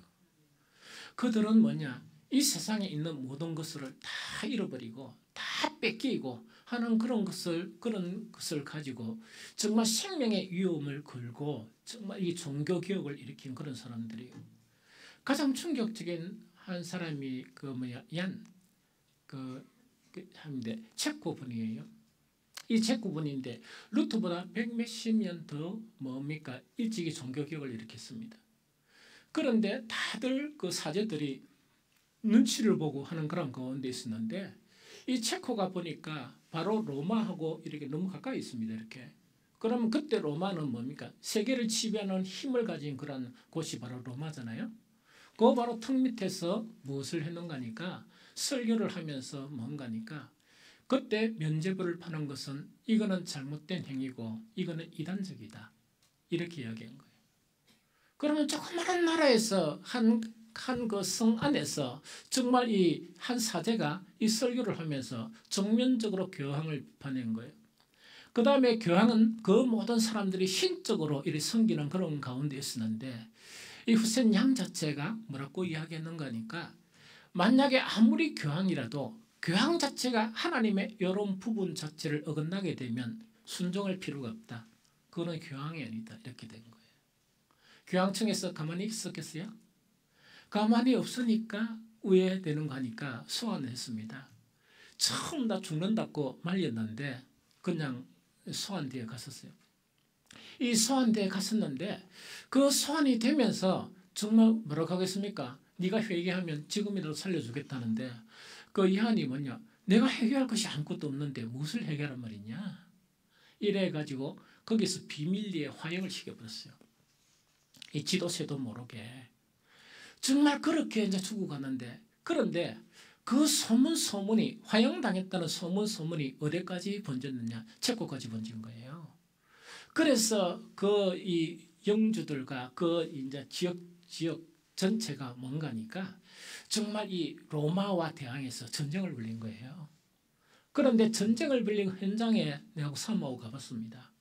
그들은 뭐냐 이 세상에 있는 모든 것을 다 잃어버리고 다 뺏기고 하는 그런 것을 가지고 정말 생명의 위험을 걸고 정말 이 종교개혁을 일으킨 그런 사람들이에요. 가장 충격적인 한 사람이 한데 체코 분이에요. 이 체코 분인데 루터보다 100몇십 년 더 일찍이 종교개혁을 일으켰습니다. 그런데 다들 그 사제들이 눈치를 보고 하는 그런 가운데 있었는데 이 체코가 보니까 바로 로마하고 이렇게 너무 가까이 있습니다. 이렇게. 그러면 그때 로마는 세계를 지배하는 힘을 가진 그런 곳이 바로 로마잖아요. 그 바로 턱 밑에서 무엇을 했는가니까 설교를 하면서 뭔가니까 그때 면죄부를 파는 것은 이거는 잘못된 행위고 이거는 이단적이다. 이렇게 이야기한 거예요. 그러면 조그마한 나라에서 한 그 성 안에서 정말 이 한 사제가 이 설교를 하면서 정면적으로 교황을 비판한 거예요. 그 다음에 교황은 그 모든 사람들이 신적으로 이렇게 섬기는 그런 가운데 있었는데 이 후센 양 자체가 뭐라고 이야기했는가 하니까 만약에 아무리 교황이라도 교황 자체가 하나님의 이런 부분 자체를 어긋나게 되면 순종할 필요가 없다. 그거는 교황이 아니다. 이렇게 된 거예요. 교황청에서 가만히 있었겠어요? 가만히 없으니까 우회되는 거 하니까 소환했습니다. 처음 다 죽는다고 말렸는데 그냥 소환대에 갔었어요. 이 소환대에 갔었는데 그 소환이 되면서 정말 뭐라고 하겠습니까? 네가 회개하면 지금이라도 살려주겠다는데 그 이한이 뭐냐? 내가 해결할 것이 아무것도 없는데 무엇을 해결한 말이냐? 이래가지고 거기서 비밀리에 화형을 시켜버렸어요. 이 지도새도 모르게. 정말 그렇게 이제 죽어가는데 그런데 그 소문이 화형당했다는 소문이 어디까지 번졌느냐? 체코까지 번진 거예요. 그래서 그 이 영주들과 그 이제 지역 전체가 뭔가니까 정말 이 로마와 대항해서 전쟁을 벌인 거예요. 그런데 전쟁을 벌린 현장에 내가 사모하고 가봤습니다.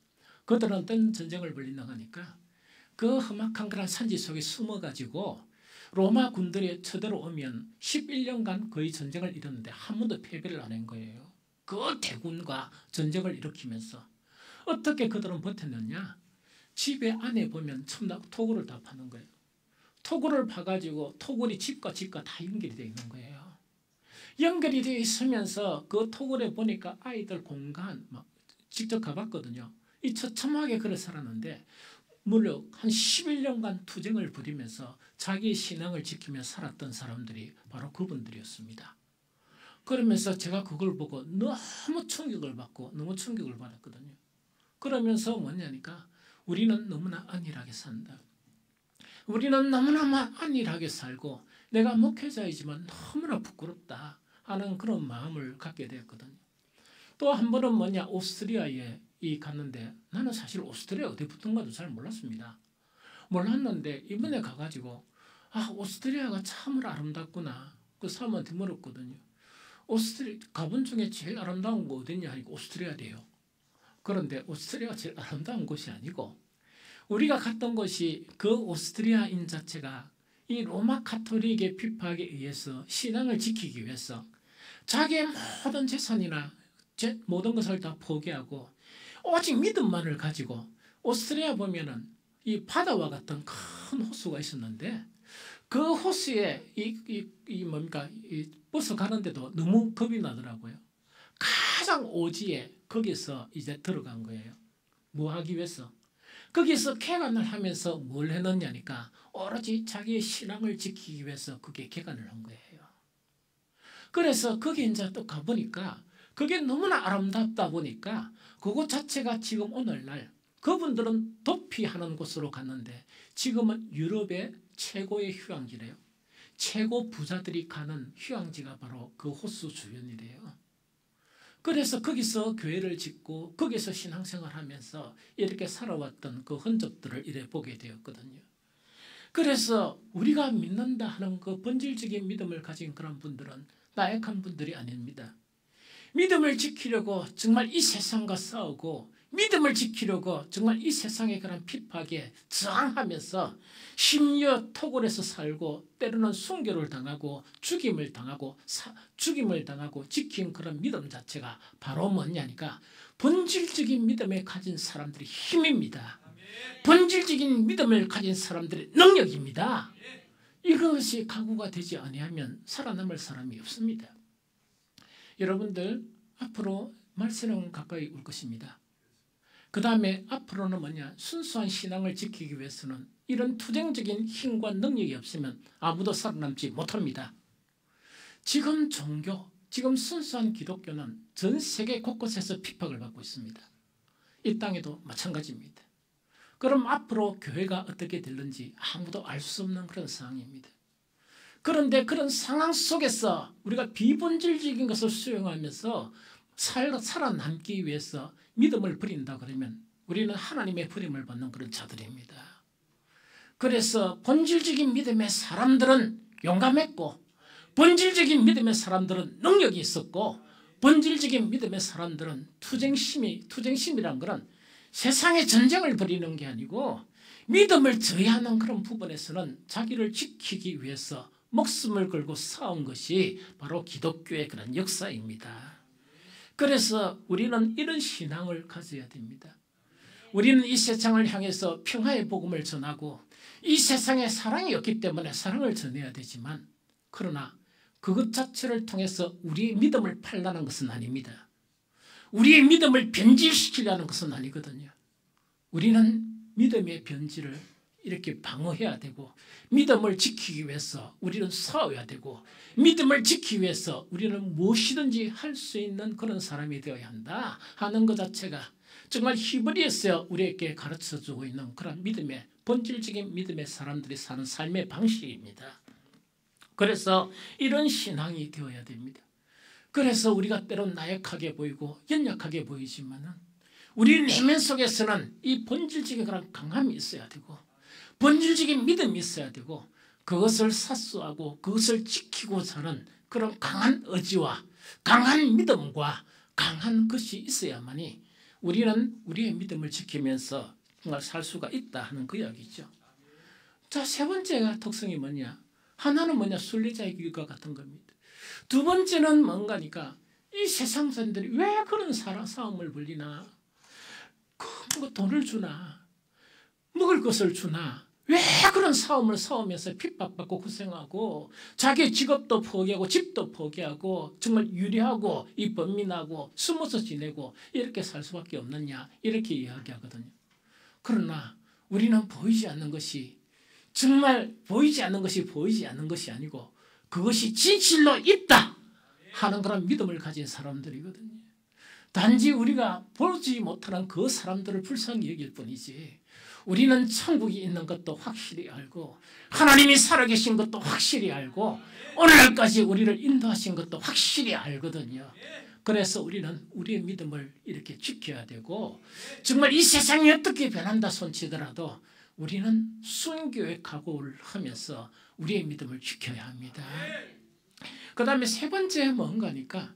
그들은 어떤 전쟁을 벌린다고 하니까 그 험악한 그런 산지 속에 숨어가지고 로마 군들이 쳐들어오면 11년간 거의 전쟁을 일었는데 한 번도 패배를 안 한 거예요. 그 대군과 전쟁을 일으키면서 어떻게 그들은 버텼느냐? 집에 안에 보면 첨단 토굴을 다 파는 거예요. 토굴을 파가지고 토굴이 집과 다 연결이 되어 있는 거예요. 연결이 되어 있으면서 그 토굴에 보니까 아이들 공간 막 직접 가봤거든요. 이 처참하게 그래 살았는데 무려 한 11년간 투쟁을 벌이면서 자기 신앙을 지키며 살았던 사람들이 바로 그분들이었습니다. 그러면서 제가 그걸 보고 너무 충격을 받고 너무 충격을 받았거든요. 그러면서 뭐냐니까 우리는 너무나 안일하게 산다. 우리는 너무나 안일하게 살고 내가 목회자이지만 너무나 부끄럽다 하는 그런 마음을 갖게 되었거든요. 또 한 번은 오스트리아에 갔는데 나는 사실 오스트리아 어디 붙은가도 잘 몰랐습니다. 몰랐는데 이번에 가가지고 오스트리아가 참으로 아름답구나. 그 사람한테 물었거든요. 오스트리아 가본 중에 제일 아름다운 거 어디냐 하니까 오스트리아래요. 그런데 오스트리아가 제일 아름다운 곳이 아니고 우리가 갔던 곳이 그 오스트리아인 자체가 이 로마 가톨릭의 핍박에 의해서 신앙을 지키기 위해서 자기의 모든 재산이나 모든 것을 다 포기하고 오직 믿음만을 가지고 오스트리아 보면은 이 바다와 같은 큰 호수가 있었는데 그 호수에 이 버스 가는데도 너무 겁이 나더라고요. 가장 오지에 거기서 이제 들어간 거예요. 뭐 하기 위해서? 거기서 개간을 하면서 뭘 해놓냐니까 오로지 자기의 신앙을 지키기 위해서 그게 개간을 한 거예요. 그래서 거기 이제 또 가보니까 그게 너무나 아름답다 보니까 그곳 자체가 지금 오늘날 그분들은 도피하는 곳으로 갔는데 지금은 유럽의 최고의 휴양지래요. 최고 부자들이 가는 휴양지가 바로 그 호수 주변이래요. 그래서 거기서 교회를 짓고 거기서 신앙생활하면서 이렇게 살아왔던 그 흔적들을 이래 보게 되었거든요. 그래서 우리가 믿는다 하는 그 본질적인 믿음을 가진 그런 분들은 나약한 분들이 아닙니다. 믿음을 지키려고 정말 이 세상과 싸우고 믿음을 지키려고 정말 이 세상의 그런 핍박에 저항하면서 심지어 토굴에서 살고 때로는 순교를 당하고 죽임을 당하고 지킨 그런 믿음 자체가 바로 뭐냐니까 본질적인 믿음을 가진 사람들의 힘입니다. 본질적인 믿음을 가진 사람들의 능력입니다. 이것이 각오가 되지 아니하면 살아남을 사람이 없습니다. 여러분들 앞으로 말세는 가까이 올 것입니다. 그 다음에 앞으로는 뭐냐? 순수한 신앙을 지키기 위해서는 이런 투쟁적인 힘과 능력이 없으면 아무도 살아남지 못합니다. 지금 종교, 지금 순수한 기독교는 전 세계 곳곳에서 핍박을 받고 있습니다. 이 땅에도 마찬가지입니다. 그럼 앞으로 교회가 어떻게 될는지 아무도 알 수 없는 그런 상황입니다. 그런데 그런 상황 속에서 우리가 비본질적인 것을 수용하면서 살아남기 위해서 믿음을 버린다 그러면 우리는 하나님의 버림을 받는 그런 자들입니다. 그래서 본질적인 믿음의 사람들은 용감했고 본질적인 믿음의 사람들은 능력이 있었고 본질적인 믿음의 사람들은 투쟁심이란 것은 세상의 전쟁을 벌이는 게 아니고 믿음을 저해하는 그런 부분에서는 자기를 지키기 위해서 목숨을 걸고 싸운 것이 바로 기독교의 그런 역사입니다. 그래서 우리는 이런 신앙을 가져야 됩니다. 우리는 이 세상을 향해서 평화의 복음을 전하고 이 세상에 사랑이 없기 때문에 사랑을 전해야 되지만 그러나 그것 자체를 통해서 우리의 믿음을 팔라는 것은 아닙니다. 우리의 믿음을 변질시키려는 것은 아니거든요. 우리는 믿음의 변질을 이렇게 방어해야 되고 믿음을 지키기 위해서 우리는 싸워야 되고 믿음을 지키기 위해서 우리는 무엇이든지 할 수 있는 그런 사람이 되어야 한다 하는 것 자체가 정말 히브리에서 우리에게 가르쳐주고 있는 그런 믿음의 본질적인 믿음의 사람들이 사는 삶의 방식입니다. 그래서 이런 신앙이 되어야 됩니다. 그래서 우리가 때론 나약하게 보이고 연약하게 보이지만은 우리 내면 속에서는 이 본질적인 그런 강함이 있어야 되고 본질적인 믿음이 있어야 되고 그것을 사수하고 그것을 지키고 사는 그런 강한 의지와 강한 믿음과 강한 것이 있어야만이 우리는 우리의 믿음을 지키면서 정말 살 수가 있다 하는 그 이야기죠. 자, 세 번째가 특성이 뭐냐? 하나는 뭐냐? 순례자의 길과 같은 겁니다. 두 번째는 뭔가니까 이 세상 사람들이 왜 그런 싸움을 벌리나? 뭐 돈을 주나? 먹을 것을 주나? 왜 그런 싸움을 싸우면서 핍박받고 고생하고 자기 직업도 포기하고 집도 포기하고 정말 유리하고 이 번민하고 숨어서 지내고 이렇게 살 수밖에 없느냐 이렇게 이야기하거든요. 그러나 우리는 보이지 않는 것이 정말 보이지 않는 것이 아니고 그것이 진실로 있다 하는 그런 믿음을 가진 사람들이거든요. 단지 우리가 보지 못하는 그 사람들을 불쌍히 여길 뿐이지 우리는 천국이 있는 것도 확실히 알고 하나님이 살아계신 것도 확실히 알고 오늘날까지 우리를 인도하신 것도 확실히 알거든요. 그래서 우리는 우리의 믿음을 이렇게 지켜야 되고 정말 이 세상이 어떻게 변한다 손치더라도 우리는 순교의 각오를 하면서 우리의 믿음을 지켜야 합니다. 그 다음에 세 번째 뭔가니까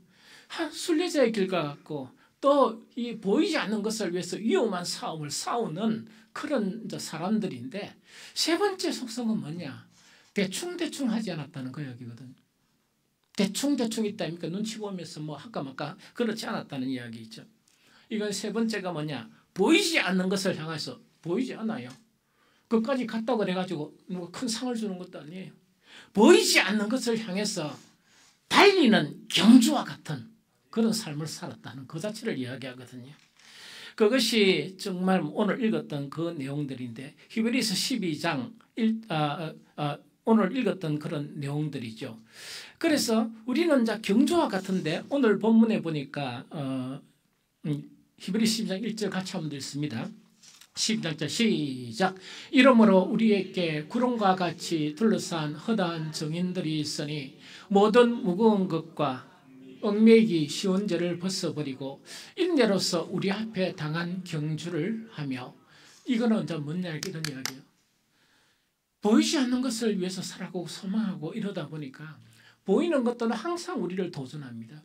순례자의 길과 같고 또 이 보이지 않는 것을 위해서 위험한 싸움을 싸우는 그런 사람들인데 세 번째 속성은 뭐냐? 대충 하지 않았다는 그 이야기거든요. 대충 있다니까 눈치 보면서 뭐 할까 말까 그렇지 않았다는 이야기죠. 이건 세 번째가 뭐냐? 보이지 않는 것을 향해서 보이지 않아요. 그까지 갔다고 그래가지고 누가 큰 상을 주는 것도 아니에요. 보이지 않는 것을 향해서 달리는 경주와 같은 그런 삶을 살았다는 그 자체를 이야기하거든요. 그것이 정말 오늘 읽었던 그 내용들인데 히브리서 12장 오늘 읽었던 그런 내용들이죠. 그래서 우리는 이제 경주와 같은데 오늘 본문에 보니까 히브리 12장 1절 같이 한번 읽습니다. 12장째 시작. 이러므로 우리에게 구름과 같이 둘러싼 허다한 정인들이 있으니 모든 무거운 것과 얽매이기 쉬운 죄를 벗어버리고 인내로서 우리 앞에 당한 경주를 하며. 이거는 이제 뭔 이야기 이런 이야기예요. 보이지 않는 것을 위해서 살아가고 소망하고 이러다 보니까 보이는 것들은 항상 우리를 도전합니다.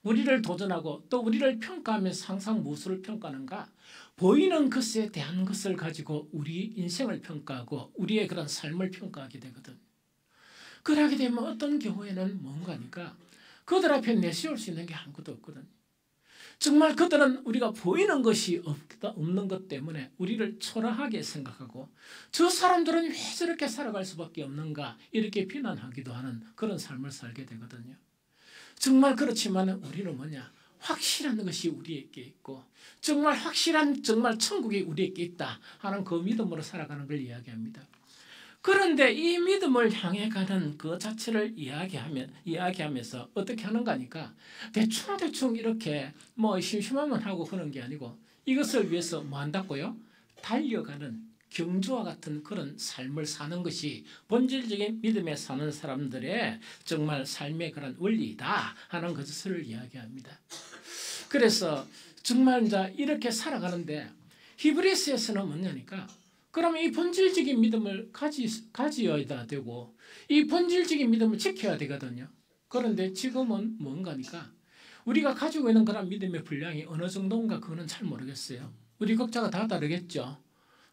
우리를 도전하고 또 우리를 평가하면서 항상 무엇을 평가하는가? 보이는 것에 대한 것을 가지고 우리 인생을 평가하고 우리의 그런 삶을 평가하게 되거든. 그러게 되면 어떤 경우에는 뭔가니까 그들 앞에 내세울 수 있는 게 아무것도 없거든. 정말 그들은 우리가 보이는 것이 없는 것 때문에 우리를 초라하게 생각하고 저 사람들은 왜 저렇게 살아갈 수밖에 없는가 이렇게 비난하기도 하는 그런 삶을 살게 되거든요. 정말 그렇지만 우리는 뭐냐? 확실한 것이 우리에게 있고 정말 확실한 정말 천국이 우리에게 있다 하는 그 믿음으로 살아가는 걸 이야기합니다. 그런데 이 믿음을 향해 가는 그 자체를 이야기하면서 어떻게 하는가 하니까 대충 이렇게 뭐 심심하면 하고 그런 게 아니고 이것을 위해서 뭐 한다고요? 달려가는 경주와 같은 그런 삶을 사는 것이 본질적인 믿음에 사는 사람들의 정말 삶의 그런 원리다 하는 것을 이야기합니다. 그래서 정말 이제 이렇게 살아가는데 히브리서에서는 뭐냐니까 그러면 이 본질적인 믿음을 가져야 되고 이 본질적인 믿음을 지켜야 되거든요. 그런데 지금은 뭔가니까 우리가 가지고 있는 그런 믿음의 분량이 어느 정도인가 그거는 잘 모르겠어요. 우리 각자가 다 다르겠죠.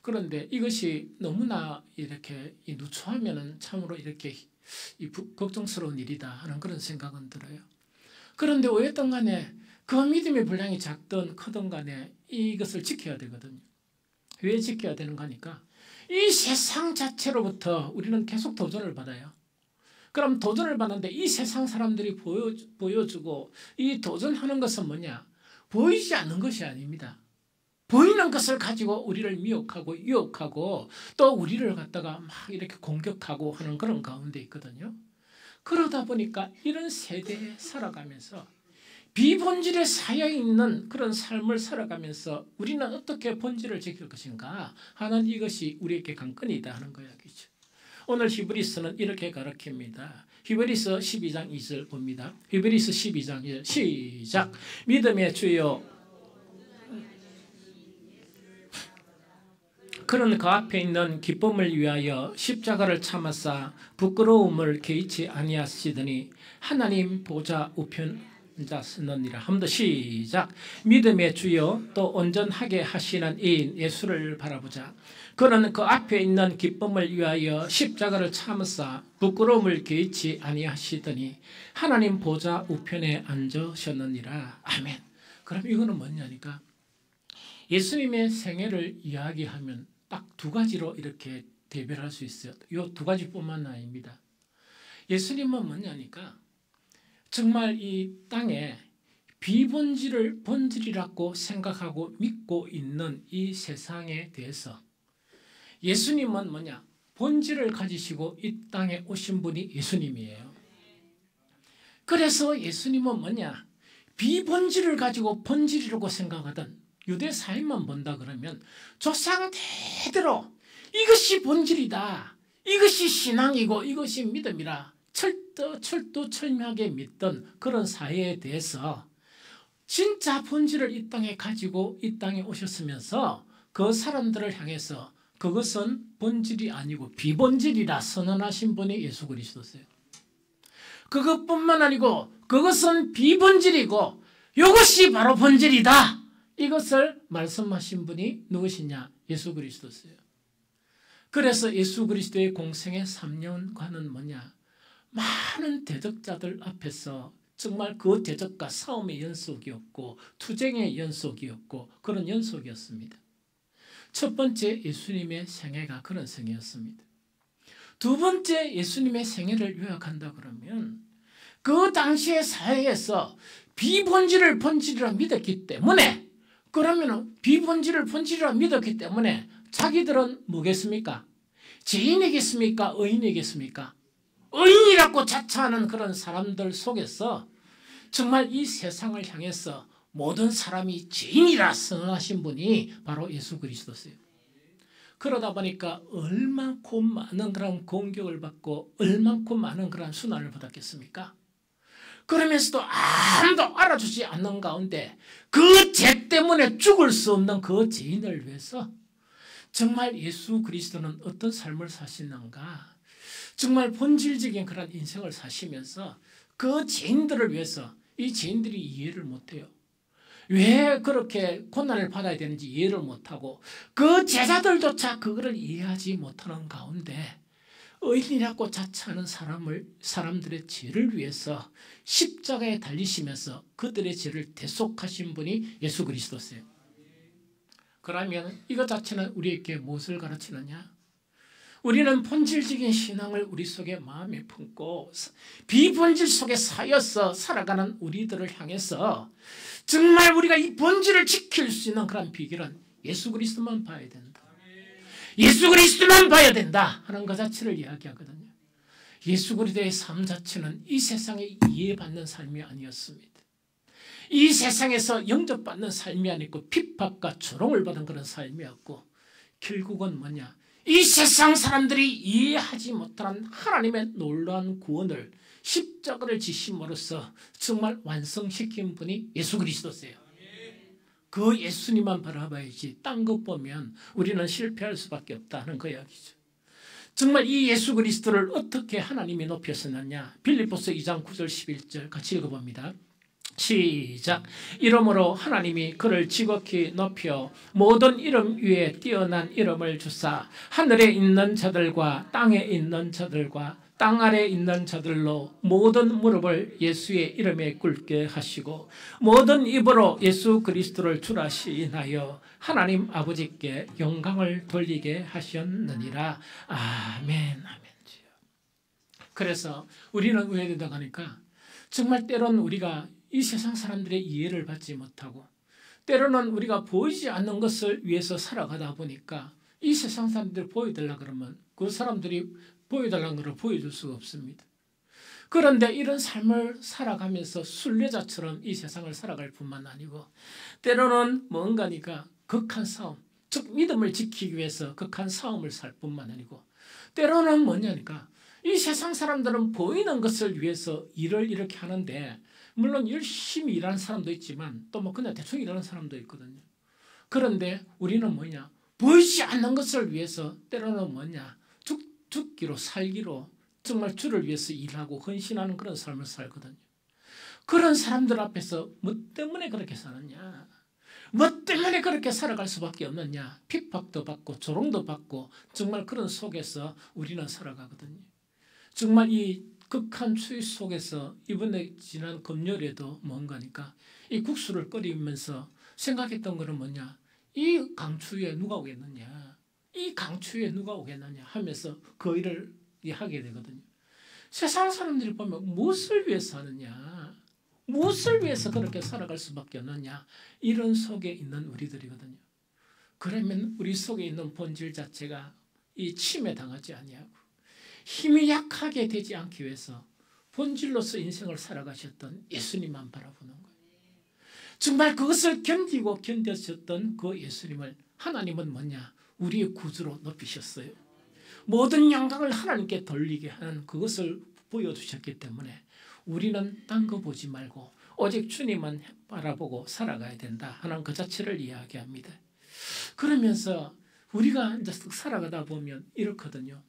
그런데 이것이 너무나 이렇게 누추하면은 참으로 이렇게 걱정스러운 일이다 하는 그런 생각은 들어요. 그런데 어쨌든 간에 그 믿음의 분량이 작든 크든 간에 이것을 지켜야 되거든요. 왜 지켜야 되는가 하니까 이 세상 자체로부터 우리는 계속 도전을 받아요. 그럼 도전을 받는데 이 세상 사람들이 보여주고 이 도전하는 것은 뭐냐? 보이지 않는 것이 아닙니다. 보이는 것을 가지고 우리를 미혹하고 유혹하고 또 우리를 갖다가 막 이렇게 공격하고 하는 그런 가운데 있거든요. 그러다 보니까 이런 세대에 살아가면서 비본질에 쌓여있는 그런 삶을 살아가면서 우리는 어떻게 본질을 지킬 것인가 하는 이것이 우리에게 관건이다 하는 이야기죠. 오늘 히브리서는 이렇게 가르칩니다. 히브리서 12장 2절 봅니다. 히브리서 12장 2절 시작. 믿음의 주여 그는 그 앞에 있는 기쁨을 위하여 십자가를 참으사 부끄러움을 개의치 아니하시더니 하나님 보좌 우편 앉았느니라. 한 번 더 시작. 믿음의 주여 또 온전하게 하시는 이인 예수를 바라보자. 그는 그 앞에 있는 기쁨을 위하여 십자가를 참으사 부끄러움을 개의치 아니하시더니 하나님 보좌 우편에 앉으셨느니라. 아멘. 그럼 이거는 뭐냐니까 예수님의 생애를 이야기하면 딱 두 가지로 이렇게 대별할 수 있어요. 이 두 가지뿐만 아닙니다. 예수님은 뭐냐니까 정말 이 땅에 비본질을 본질이라고 생각하고 믿고 있는 이 세상에 대해서 예수님은 뭐냐? 본질을 가지시고 이 땅에 오신 분이 예수님이에요. 그래서 예수님은 뭐냐? 비본질을 가지고 본질이라고 생각하던 유대 사회만 본다 그러면 조상 대대로 이것이 본질이다. 이것이 신앙이고 이것이 믿음이라 철두철미하게 믿던 그런 사회에 대해서 진짜 본질을 이 땅에 가지고 이 땅에 오셨으면서 그 사람들을 향해서 그것은 본질이 아니고 비본질이라 선언하신 분이 예수 그리스도세요. 그것뿐만 아니고 그것은 비본질이고 이것이 바로 본질이다. 이것을 말씀하신 분이 누구시냐? 예수 그리스도세요. 그래서 예수 그리스도의 공생의 3년간은 뭐냐? 많은 대적자들 앞에서 정말 그 대적과 싸움의 연속이었고 투쟁의 연속이었고 그런 연속이었습니다. 첫 번째 예수님의 생애가 그런 생애였습니다. 두 번째 예수님의 생애를 요약한다 그러면 그 당시의 사회에서 비본질을 본질이라 믿었기 때문에 그러면 비본질을 본질이라 믿었기 때문에 자기들은 뭐겠습니까? 죄인이겠습니까? 의인이겠습니까? 의인이라고 자처하는 그런 사람들 속에서 정말 이 세상을 향해서 모든 사람이 죄인이라 선언하신 분이 바로 예수 그리스도세요. 그러다 보니까 얼마큼 많은 그런 공격을 받고 얼마큼 많은 그런 순환을 받았겠습니까? 그러면서도 아무도 알아주지 않는 가운데 그 죄 때문에 죽을 수 없는 그 죄인을 위해서 정말 예수 그리스도는 어떤 삶을 사시는가? 정말 본질적인 그런 인생을 사시면서 그 죄인들을 위해서 이 죄인들이 이해를 못해요. 왜 그렇게 고난을 받아야 되는지 이해를 못하고 그 제자들조차 그거를 이해하지 못하는 가운데 의인이라고 자처하는 사람들의 죄를 위해서 십자가에 달리시면서 그들의 죄를 대속하신 분이 예수 그리스도세요. 그러면 이것 자체는 우리에게 무엇을 가르치느냐? 우리는 본질적인 신앙을 우리 속에 마음에 품고 비본질 속에 사여서 살아가는 우리들을 향해서 정말 우리가 이 본질을 지킬 수 있는 그런 비결은 예수 그리스도만 봐야 된다. 예수 그리스도만 봐야 된다 하는 것 자체를 이야기하거든요. 예수 그리스도의 삶 자체는 이 세상에 이해받는 삶이 아니었습니다. 이 세상에서 영접받는 삶이 아니고 핍박과 조롱을 받은 그런 삶이었고 결국은 뭐냐? 이 세상 사람들이 이해하지 못하는 하나님의 놀라운 구원을 십자가를 지심으로써 정말 완성시킨 분이 예수 그리스도세요. 그 예수님만 바라봐야지 딴 것 보면 우리는 실패할 수밖에 없다는 그 이야기죠. 정말 이 예수 그리스도를 어떻게 하나님이 높였었느냐? 빌립보서 2장 9절 11절 같이 읽어봅니다. 시작. 이러므로 하나님이 그를 지극히 높여 모든 이름 위에 뛰어난 이름을 주사 하늘에 있는 자들과 땅에 있는 자들과 땅 아래 있는 자들로 모든 무릎을 예수의 이름에 꿇게 하시고 모든 입으로 예수 그리스도를 주라 시인하여 하나님 아버지께 영광을 돌리게 하셨느니라. 아멘. 아멘. 그래서 우리는 왜 된다고 하니까 정말 때론 우리가 이 세상 사람들의 이해를 받지 못하고 때로는 우리가 보이지 않는 것을 위해서 살아가다 보니까 이 세상 사람들이 보여달라 그러면 그 사람들이 보여달라는 것을 보여줄 수가 없습니다. 그런데 이런 삶을 살아가면서 순례자처럼 이 세상을 살아갈 뿐만 아니고 때로는 뭔가니까 극한 싸움, 즉 믿음을 지키기 위해서 극한 싸움을 살 뿐만 아니고 때로는 뭐냐니까 이 세상 사람들은 보이는 것을 위해서 일을 이렇게 하는데 물론 열심히 일하는 사람도 있지만 또 뭐 그냥 대충 일하는 사람도 있거든요. 그런데 우리는 뭐냐? 보이지 않는 것을 위해서 때로는 뭐냐? 죽기로 살기로 정말 주를 위해서 일하고 헌신하는 그런 삶을 살거든요. 그런 사람들 앞에서 뭐 때문에 그렇게 사느냐? 뭐 때문에 그렇게 살아갈 수밖에 없느냐? 핍박도 받고 조롱도 받고 정말 그런 속에서 우리는 살아가거든요. 정말 이 극한 추위 속에서 이번에 지난 금요일에도 뭔가니까 이 국수를 끓이면서 생각했던 것은 뭐냐? 이 강추위에 누가 오겠느냐? 이 강추위에 누가 오겠느냐 하면서 그 일을 하게 되거든요. 세상 사람들이 보면 무엇을 위해서 하느냐? 무엇을 위해서 그렇게 살아갈 수밖에 없느냐? 이런 속에 있는 우리들이거든요. 그러면 우리 속에 있는 본질 자체가 이 침해당하지 아니하고 힘이 약하게 되지 않기 위해서 본질로서 인생을 살아가셨던 예수님만 바라보는 거예요. 정말 그것을 견디고 견뎌셨던 그 예수님을 하나님은 뭐냐? 우리의 구주로 높이셨어요. 모든 영광을 하나님께 돌리게 하는 그것을 보여주셨기 때문에 우리는 딴 거 보지 말고 오직 주님만 바라보고 살아가야 된다 하는 그 자체를 이야기합니다. 그러면서 우리가 이제 살아가다 보면 이렇거든요.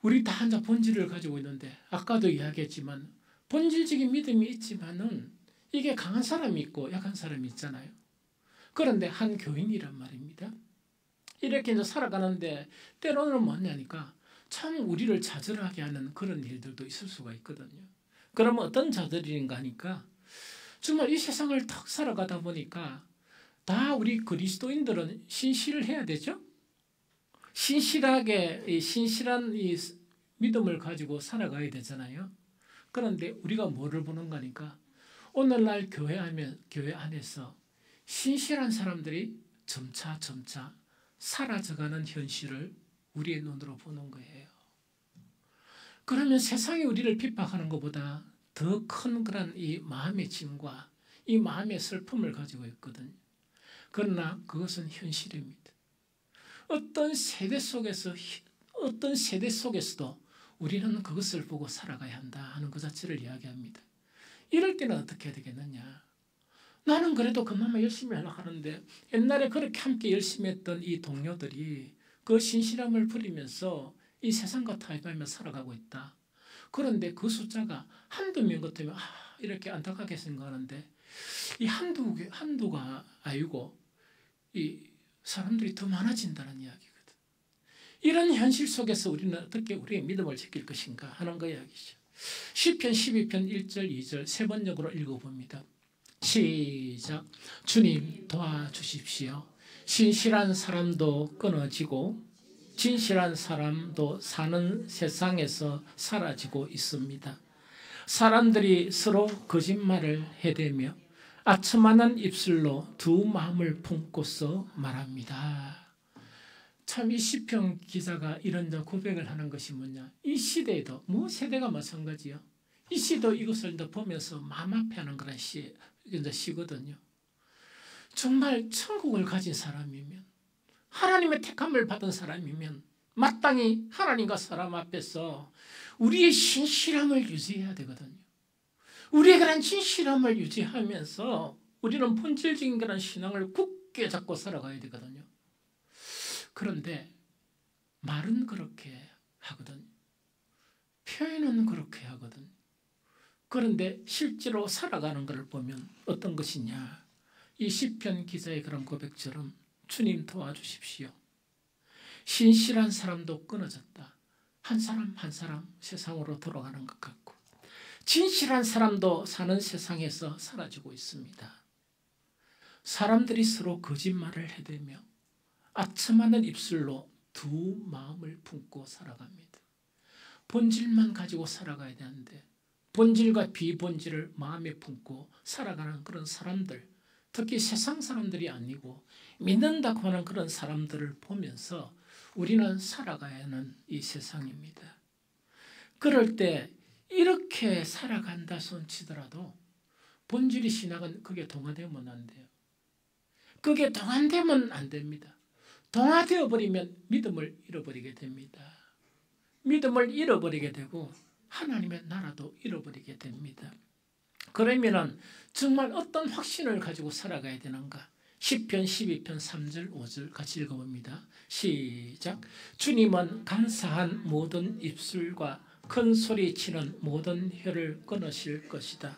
우리 다 이제 본질을 가지고 있는데 아까도 이야기했지만 본질적인 믿음이 있지만은 이게 강한 사람이 있고 약한 사람이 있잖아요. 그런데 한 교인이란 말입니다. 이렇게 이제 살아가는데 때로는 뭐냐니까 참 우리를 좌절하게 하는 그런 일들도 있을 수가 있거든요. 그러면 어떤 좌절인가 하니까 정말 이 세상을 탁 살아가다 보니까 다 우리 그리스도인들은 신실을 해야 되죠. 신실하게 신실한 이 믿음을 가지고 살아가야 되잖아요. 그런데 우리가 뭐를 보는 거니까 오늘날 교회 안에서 신실한 사람들이 점차 사라져가는 현실을 우리의 눈으로 보는 거예요. 그러면 세상이 우리를 핍박하는 것보다 더 큰 그런 이 마음의 짐과 이 마음의 슬픔을 가지고 있거든요. 그러나 그것은 현실입니다. 어떤 세대 속에서도 우리는 그것을 보고 살아가야 한다 하는 그 자체를 이야기합니다. 이럴 때는 어떻게 해야 되겠느냐. 나는 그래도 그나마 열심히 하려고 하는데 옛날에 그렇게 함께 열심히 했던 이 동료들이 그 신실함을 부리면서 이 세상과 타협하며 살아가고 있다. 그런데 그 숫자가 한두 명 같으면 이렇게 안타깝게 생각하는데 이 한두가 아니고 이 사람들이 더 많아진다는 이야기거든. 이런 현실 속에서 우리는 어떻게 우리의 믿음을 지킬 것인가 하는 거 이야기죠. 시편 12편 1절 2절 세 번역으로 읽어봅니다. 시작. 주님 도와주십시오. 신실한 사람도 끊어지고 진실한 사람도 사는 세상에서 사라지고 있습니다. 사람들이 서로 거짓말을 해대며 아첨하는 입술로 두 마음을 품고서 말합니다. 참 이 시편 기자가 이런 고백을 하는 것이 뭐냐. 이 시대에도 세대가 마찬가지요. 이 시도 이것을 보면서 마음 아파하는 그런 시거든요. 정말 천국을 가진 사람이면 하나님의 택함을 받은 사람이면 마땅히 하나님과 사람 앞에서 우리의 신실함을 유지해야 되거든요. 우리의 그런 진실함을 유지하면서 우리는 본질적인 그런 신앙을 굳게 잡고 살아가야 되거든요. 그런데 말은 그렇게 하거든. 표현은 그렇게 하거든. 그런데 실제로 살아가는 것을 보면 어떤 것이냐. 이 시편 기자의 그런 고백처럼 주님 도와주십시오. 신실한 사람도 끊어졌다. 한 사람 한 사람 세상으로 돌아가는 것 같고 진실한 사람도 사는 세상에서 사라지고 있습니다. 사람들이 서로 거짓말을 해대며 아첨하는 입술로 두 마음을 품고 살아갑니다. 본질만 가지고 살아가야 되는데 본질과 비본질을 마음에 품고 살아가는 그런 사람들, 특히 세상 사람들이 아니고 믿는다고 하는 그런 사람들을 보면서 우리는 살아가야 하는 이 세상입니다. 그럴 때 이렇게 살아간다 손치더라도 본질의 신앙은 그게 동화되면 안 돼요. 그게 동화되면 안 됩니다. 동화되어 버리면 믿음을 잃어버리게 됩니다. 믿음을 잃어버리게 되고 하나님의 나라도 잃어버리게 됩니다. 그러면은 정말 어떤 확신을 가지고 살아가야 되는가? 시편 12편 3절 5절 같이 읽어봅니다. 시작. 주님은 간사한 모든 입술과 큰 소리치는 모든 혀를 끊으실 것이다.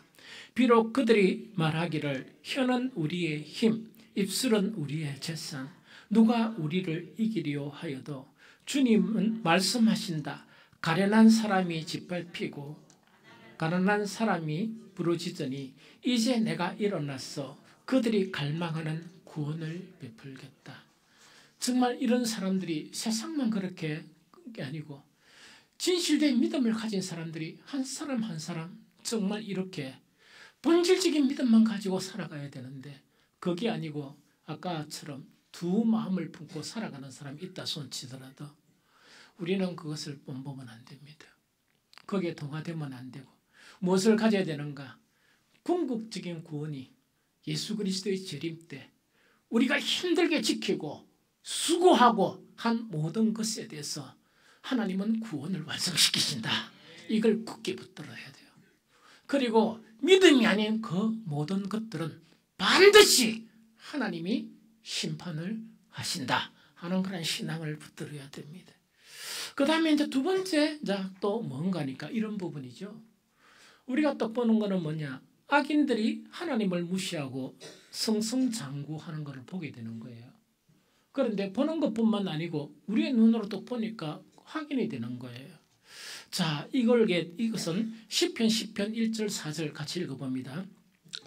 비록 그들이 말하기를 혀는 우리의 힘, 입술은 우리의 재산, 누가 우리를 이기려 하여도 주님은 말씀하신다. 가련한 사람이 짓밟히고 가난한 사람이 부르짖으니 이제 내가 일어났어 그들이 갈망하는 구원을 베풀겠다. 정말 이런 사람들이 세상만 그렇게 게 아니고 진실된 믿음을 가진 사람들이 한 사람 한 사람 정말 이렇게 본질적인 믿음만 가지고 살아가야 되는데 그게 아니고 아까처럼 두 마음을 품고 살아가는 사람이 있다 손치더라도 우리는 그것을 뻔보면 안 됩니다. 거기에 동화되면 안 되고 무엇을 가져야 되는가? 궁극적인 구원이 예수 그리스도의 재림 때 우리가 힘들게 지키고 수고하고 한 모든 것에 대해서 하나님은 구원을 완성시키신다. 이걸 굳게 붙들어야 돼요. 그리고 믿음이 아닌 그 모든 것들은 반드시 하나님이 심판을 하신다 하는 그런 신앙을 붙들어야 됩니다. 그 다음에 이제 두 번째 또 뭔가니까 이런 부분이죠. 우리가 또 보는 거는 뭐냐? 악인들이 하나님을 무시하고 승승장구하는 것을 보게 되는 거예요. 그런데 보는 것뿐만 아니고 우리의 눈으로 또 보니까 확인이 되는 거예요. 자, 이것은 시편 1절 4절 같이 읽어봅니다.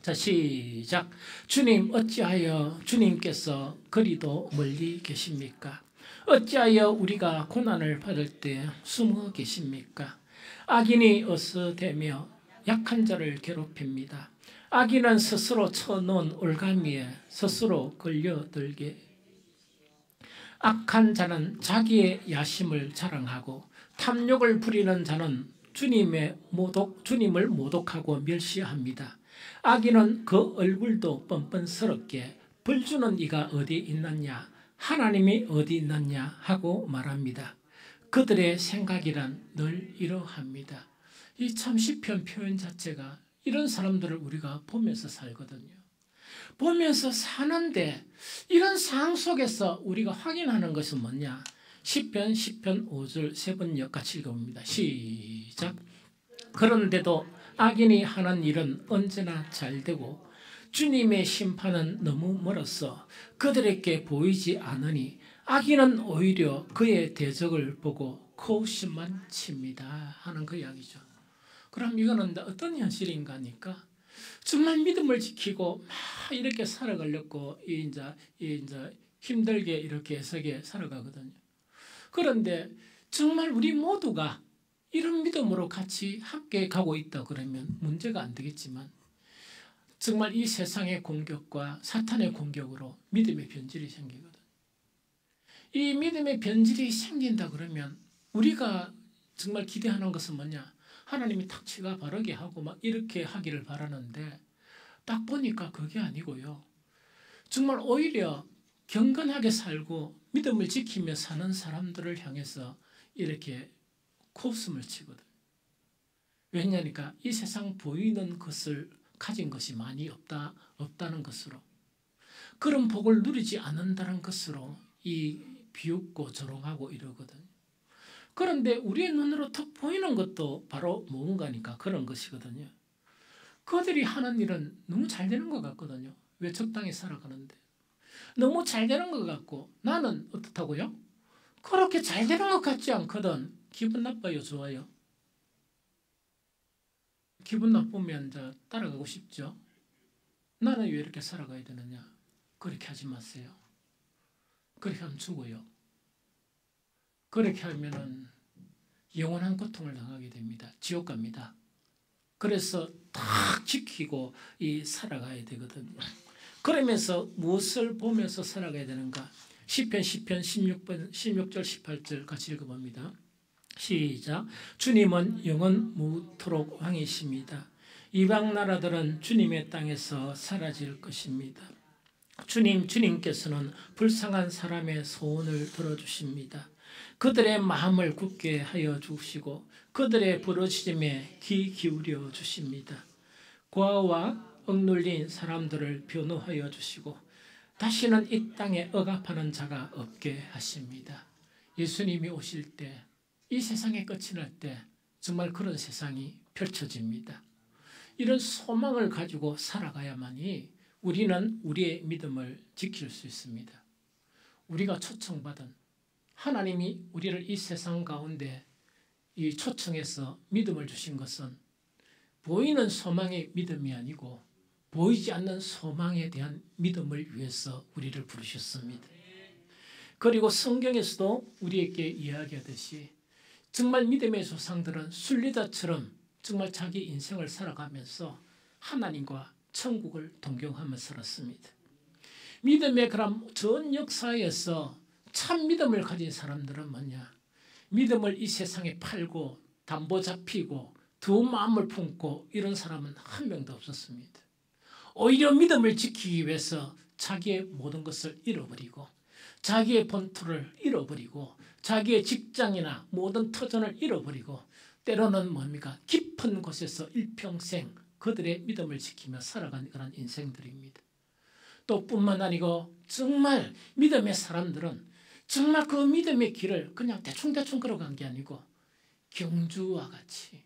자, 시작. 주님, 어찌하여 주님께서 그리도 멀리 계십니까? 어찌하여 우리가 고난을 받을 때 숨어 계십니까? 악인이 어서대며 약한 자를 괴롭힙니다. 악인은 스스로 쳐놓은 올가미에 스스로 걸려들게. 악한 자는 자기의 야심을 자랑하고 탐욕을 부리는 자는 주님을 모독하고 멸시합니다. 악인은 그 얼굴도 뻔뻔스럽게 벌주는 이가 어디 있느냐, 하나님이 어디 있느냐 하고 말합니다. 그들의 생각이란 늘 이러합니다. 이 참 시편 표현 자체가 이런 사람들을 우리가 보면서 살거든요. 보면서 사는데 이런 상황 속에서 우리가 확인하는 것은 뭐냐? 시편 5절 세 번 같이 읽어봅니다. 시작. 그런데도 악인이 하는 일은 언제나 잘되고 주님의 심판은 너무 멀어서 그들에게 보이지 않으니 악인은 오히려 그의 대적을 보고 코웃음만 칩니다 하는 그 이야기죠. 그럼 이거는 어떤 현실인가 하니까 정말 믿음을 지키고 막 이렇게 살아가려고 이제 힘들게 이렇게 애석에 살아가거든요. 그런데 정말 우리 모두가 이런 믿음으로 같이 함께 가고 있다 그러면 문제가 안 되겠지만 정말 이 세상의 공격과 사탄의 공격으로 믿음의 변질이 생기거든. 이 믿음의 변질이 생긴다 그러면 우리가 정말 기대하는 것은 뭐냐? 하나님이 탁 치가 바르게 하고 막 이렇게 하기를 바라는데 딱 보니까 그게 아니고요. 정말 오히려 경건하게 살고 믿음을 지키며 사는 사람들을 향해서 이렇게 코웃음을 치거든. 왜냐니까 이 세상 보이는 것을 가진 것이 많이 없다는 것으로 그런 복을 누리지 않는다는 것으로 이 비웃고 조롱하고 이러거든. 그런데 우리의 눈으로 턱 보이는 것도 바로 무언가니까 그런 것이거든요. 그들이 하는 일은 너무 잘 되는 것 같거든요. 왜 적당히 살아가는데. 너무 잘 되는 것 같고 나는 어떻다고요? 그렇게 잘 되는 것 같지 않거든. 기분 나빠요? 좋아요? 기분 나쁘면 이제 따라가고 싶죠. 나는 왜 이렇게 살아가야 되느냐? 그렇게 하지 마세요. 그렇게 하면 죽어요. 그렇게 하면은 영원한 고통을 당하게 됩니다. 지옥 갑니다. 그래서 딱 지키고 살아가야 되거든요. 그러면서 무엇을 보면서 살아가야 되는가? 시편 16절 18절 같이 읽어봅니다. 시작. 주님은 영원 무토록 왕이십니다. 이방 나라들은 주님의 땅에서 사라질 것입니다. 주님께서는 불쌍한 사람의 소원을 들어주십니다. 그들의 마음을 굳게 하여 주시고 그들의 부르짖음에 귀 기울여 주십니다. 고아와 억눌린 사람들을 변호하여 주시고 다시는 이 땅에 억압하는 자가 없게 하십니다. 예수님이 오실 때 이 세상의 끝이 날 때 정말 그런 세상이 펼쳐집니다. 이런 소망을 가지고 살아가야만이 우리는 우리의 믿음을 지킬 수 있습니다. 우리가 초청받은 하나님이 우리를 이 세상 가운데 이 초청해서 믿음을 주신 것은 보이는 소망의 믿음이 아니고 보이지 않는 소망에 대한 믿음을 위해서 우리를 부르셨습니다. 그리고 성경에서도 우리에게 이야기하듯이 정말 믿음의 조상들은 순례자처럼 정말 자기 인생을 살아가면서 하나님과 천국을 동경하며 살았습니다. 믿음의 그런 전 역사에서 참 믿음을 가진 사람들은 뭐냐? 믿음을 이 세상에 팔고 담보 잡히고 두 마음을 품고 이런 사람은 한 명도 없었습니다. 오히려 믿음을 지키기 위해서 자기의 모든 것을 잃어버리고 자기의 본토를 잃어버리고 자기의 직장이나 모든 터전을 잃어버리고 때로는 뭡니까? 깊은 곳에서 일평생 그들의 믿음을 지키며 살아간 그런 인생들입니다. 또 뿐만 아니고 정말 믿음의 사람들은 정말 그 믿음의 길을 그냥 대충 걸어간 게 아니고 경주와 같이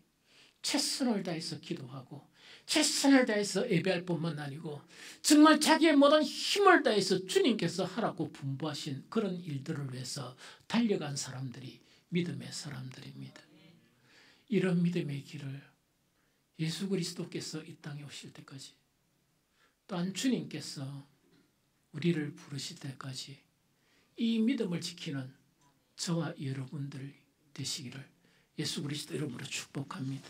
최선을 다해서 기도하고 최선을 다해서 예배할 뿐만 아니고 정말 자기의 모든 힘을 다해서 주님께서 하라고 분부하신 그런 일들을 위해서 달려간 사람들이 믿음의 사람들입니다. 이런 믿음의 길을 예수 그리스도께서 이 땅에 오실 때까지 또한 주님께서 우리를 부르실 때까지 이 믿음을 지키는 저와 여러분들 되시기를 예수 그리스도 이름으로 축복합니다.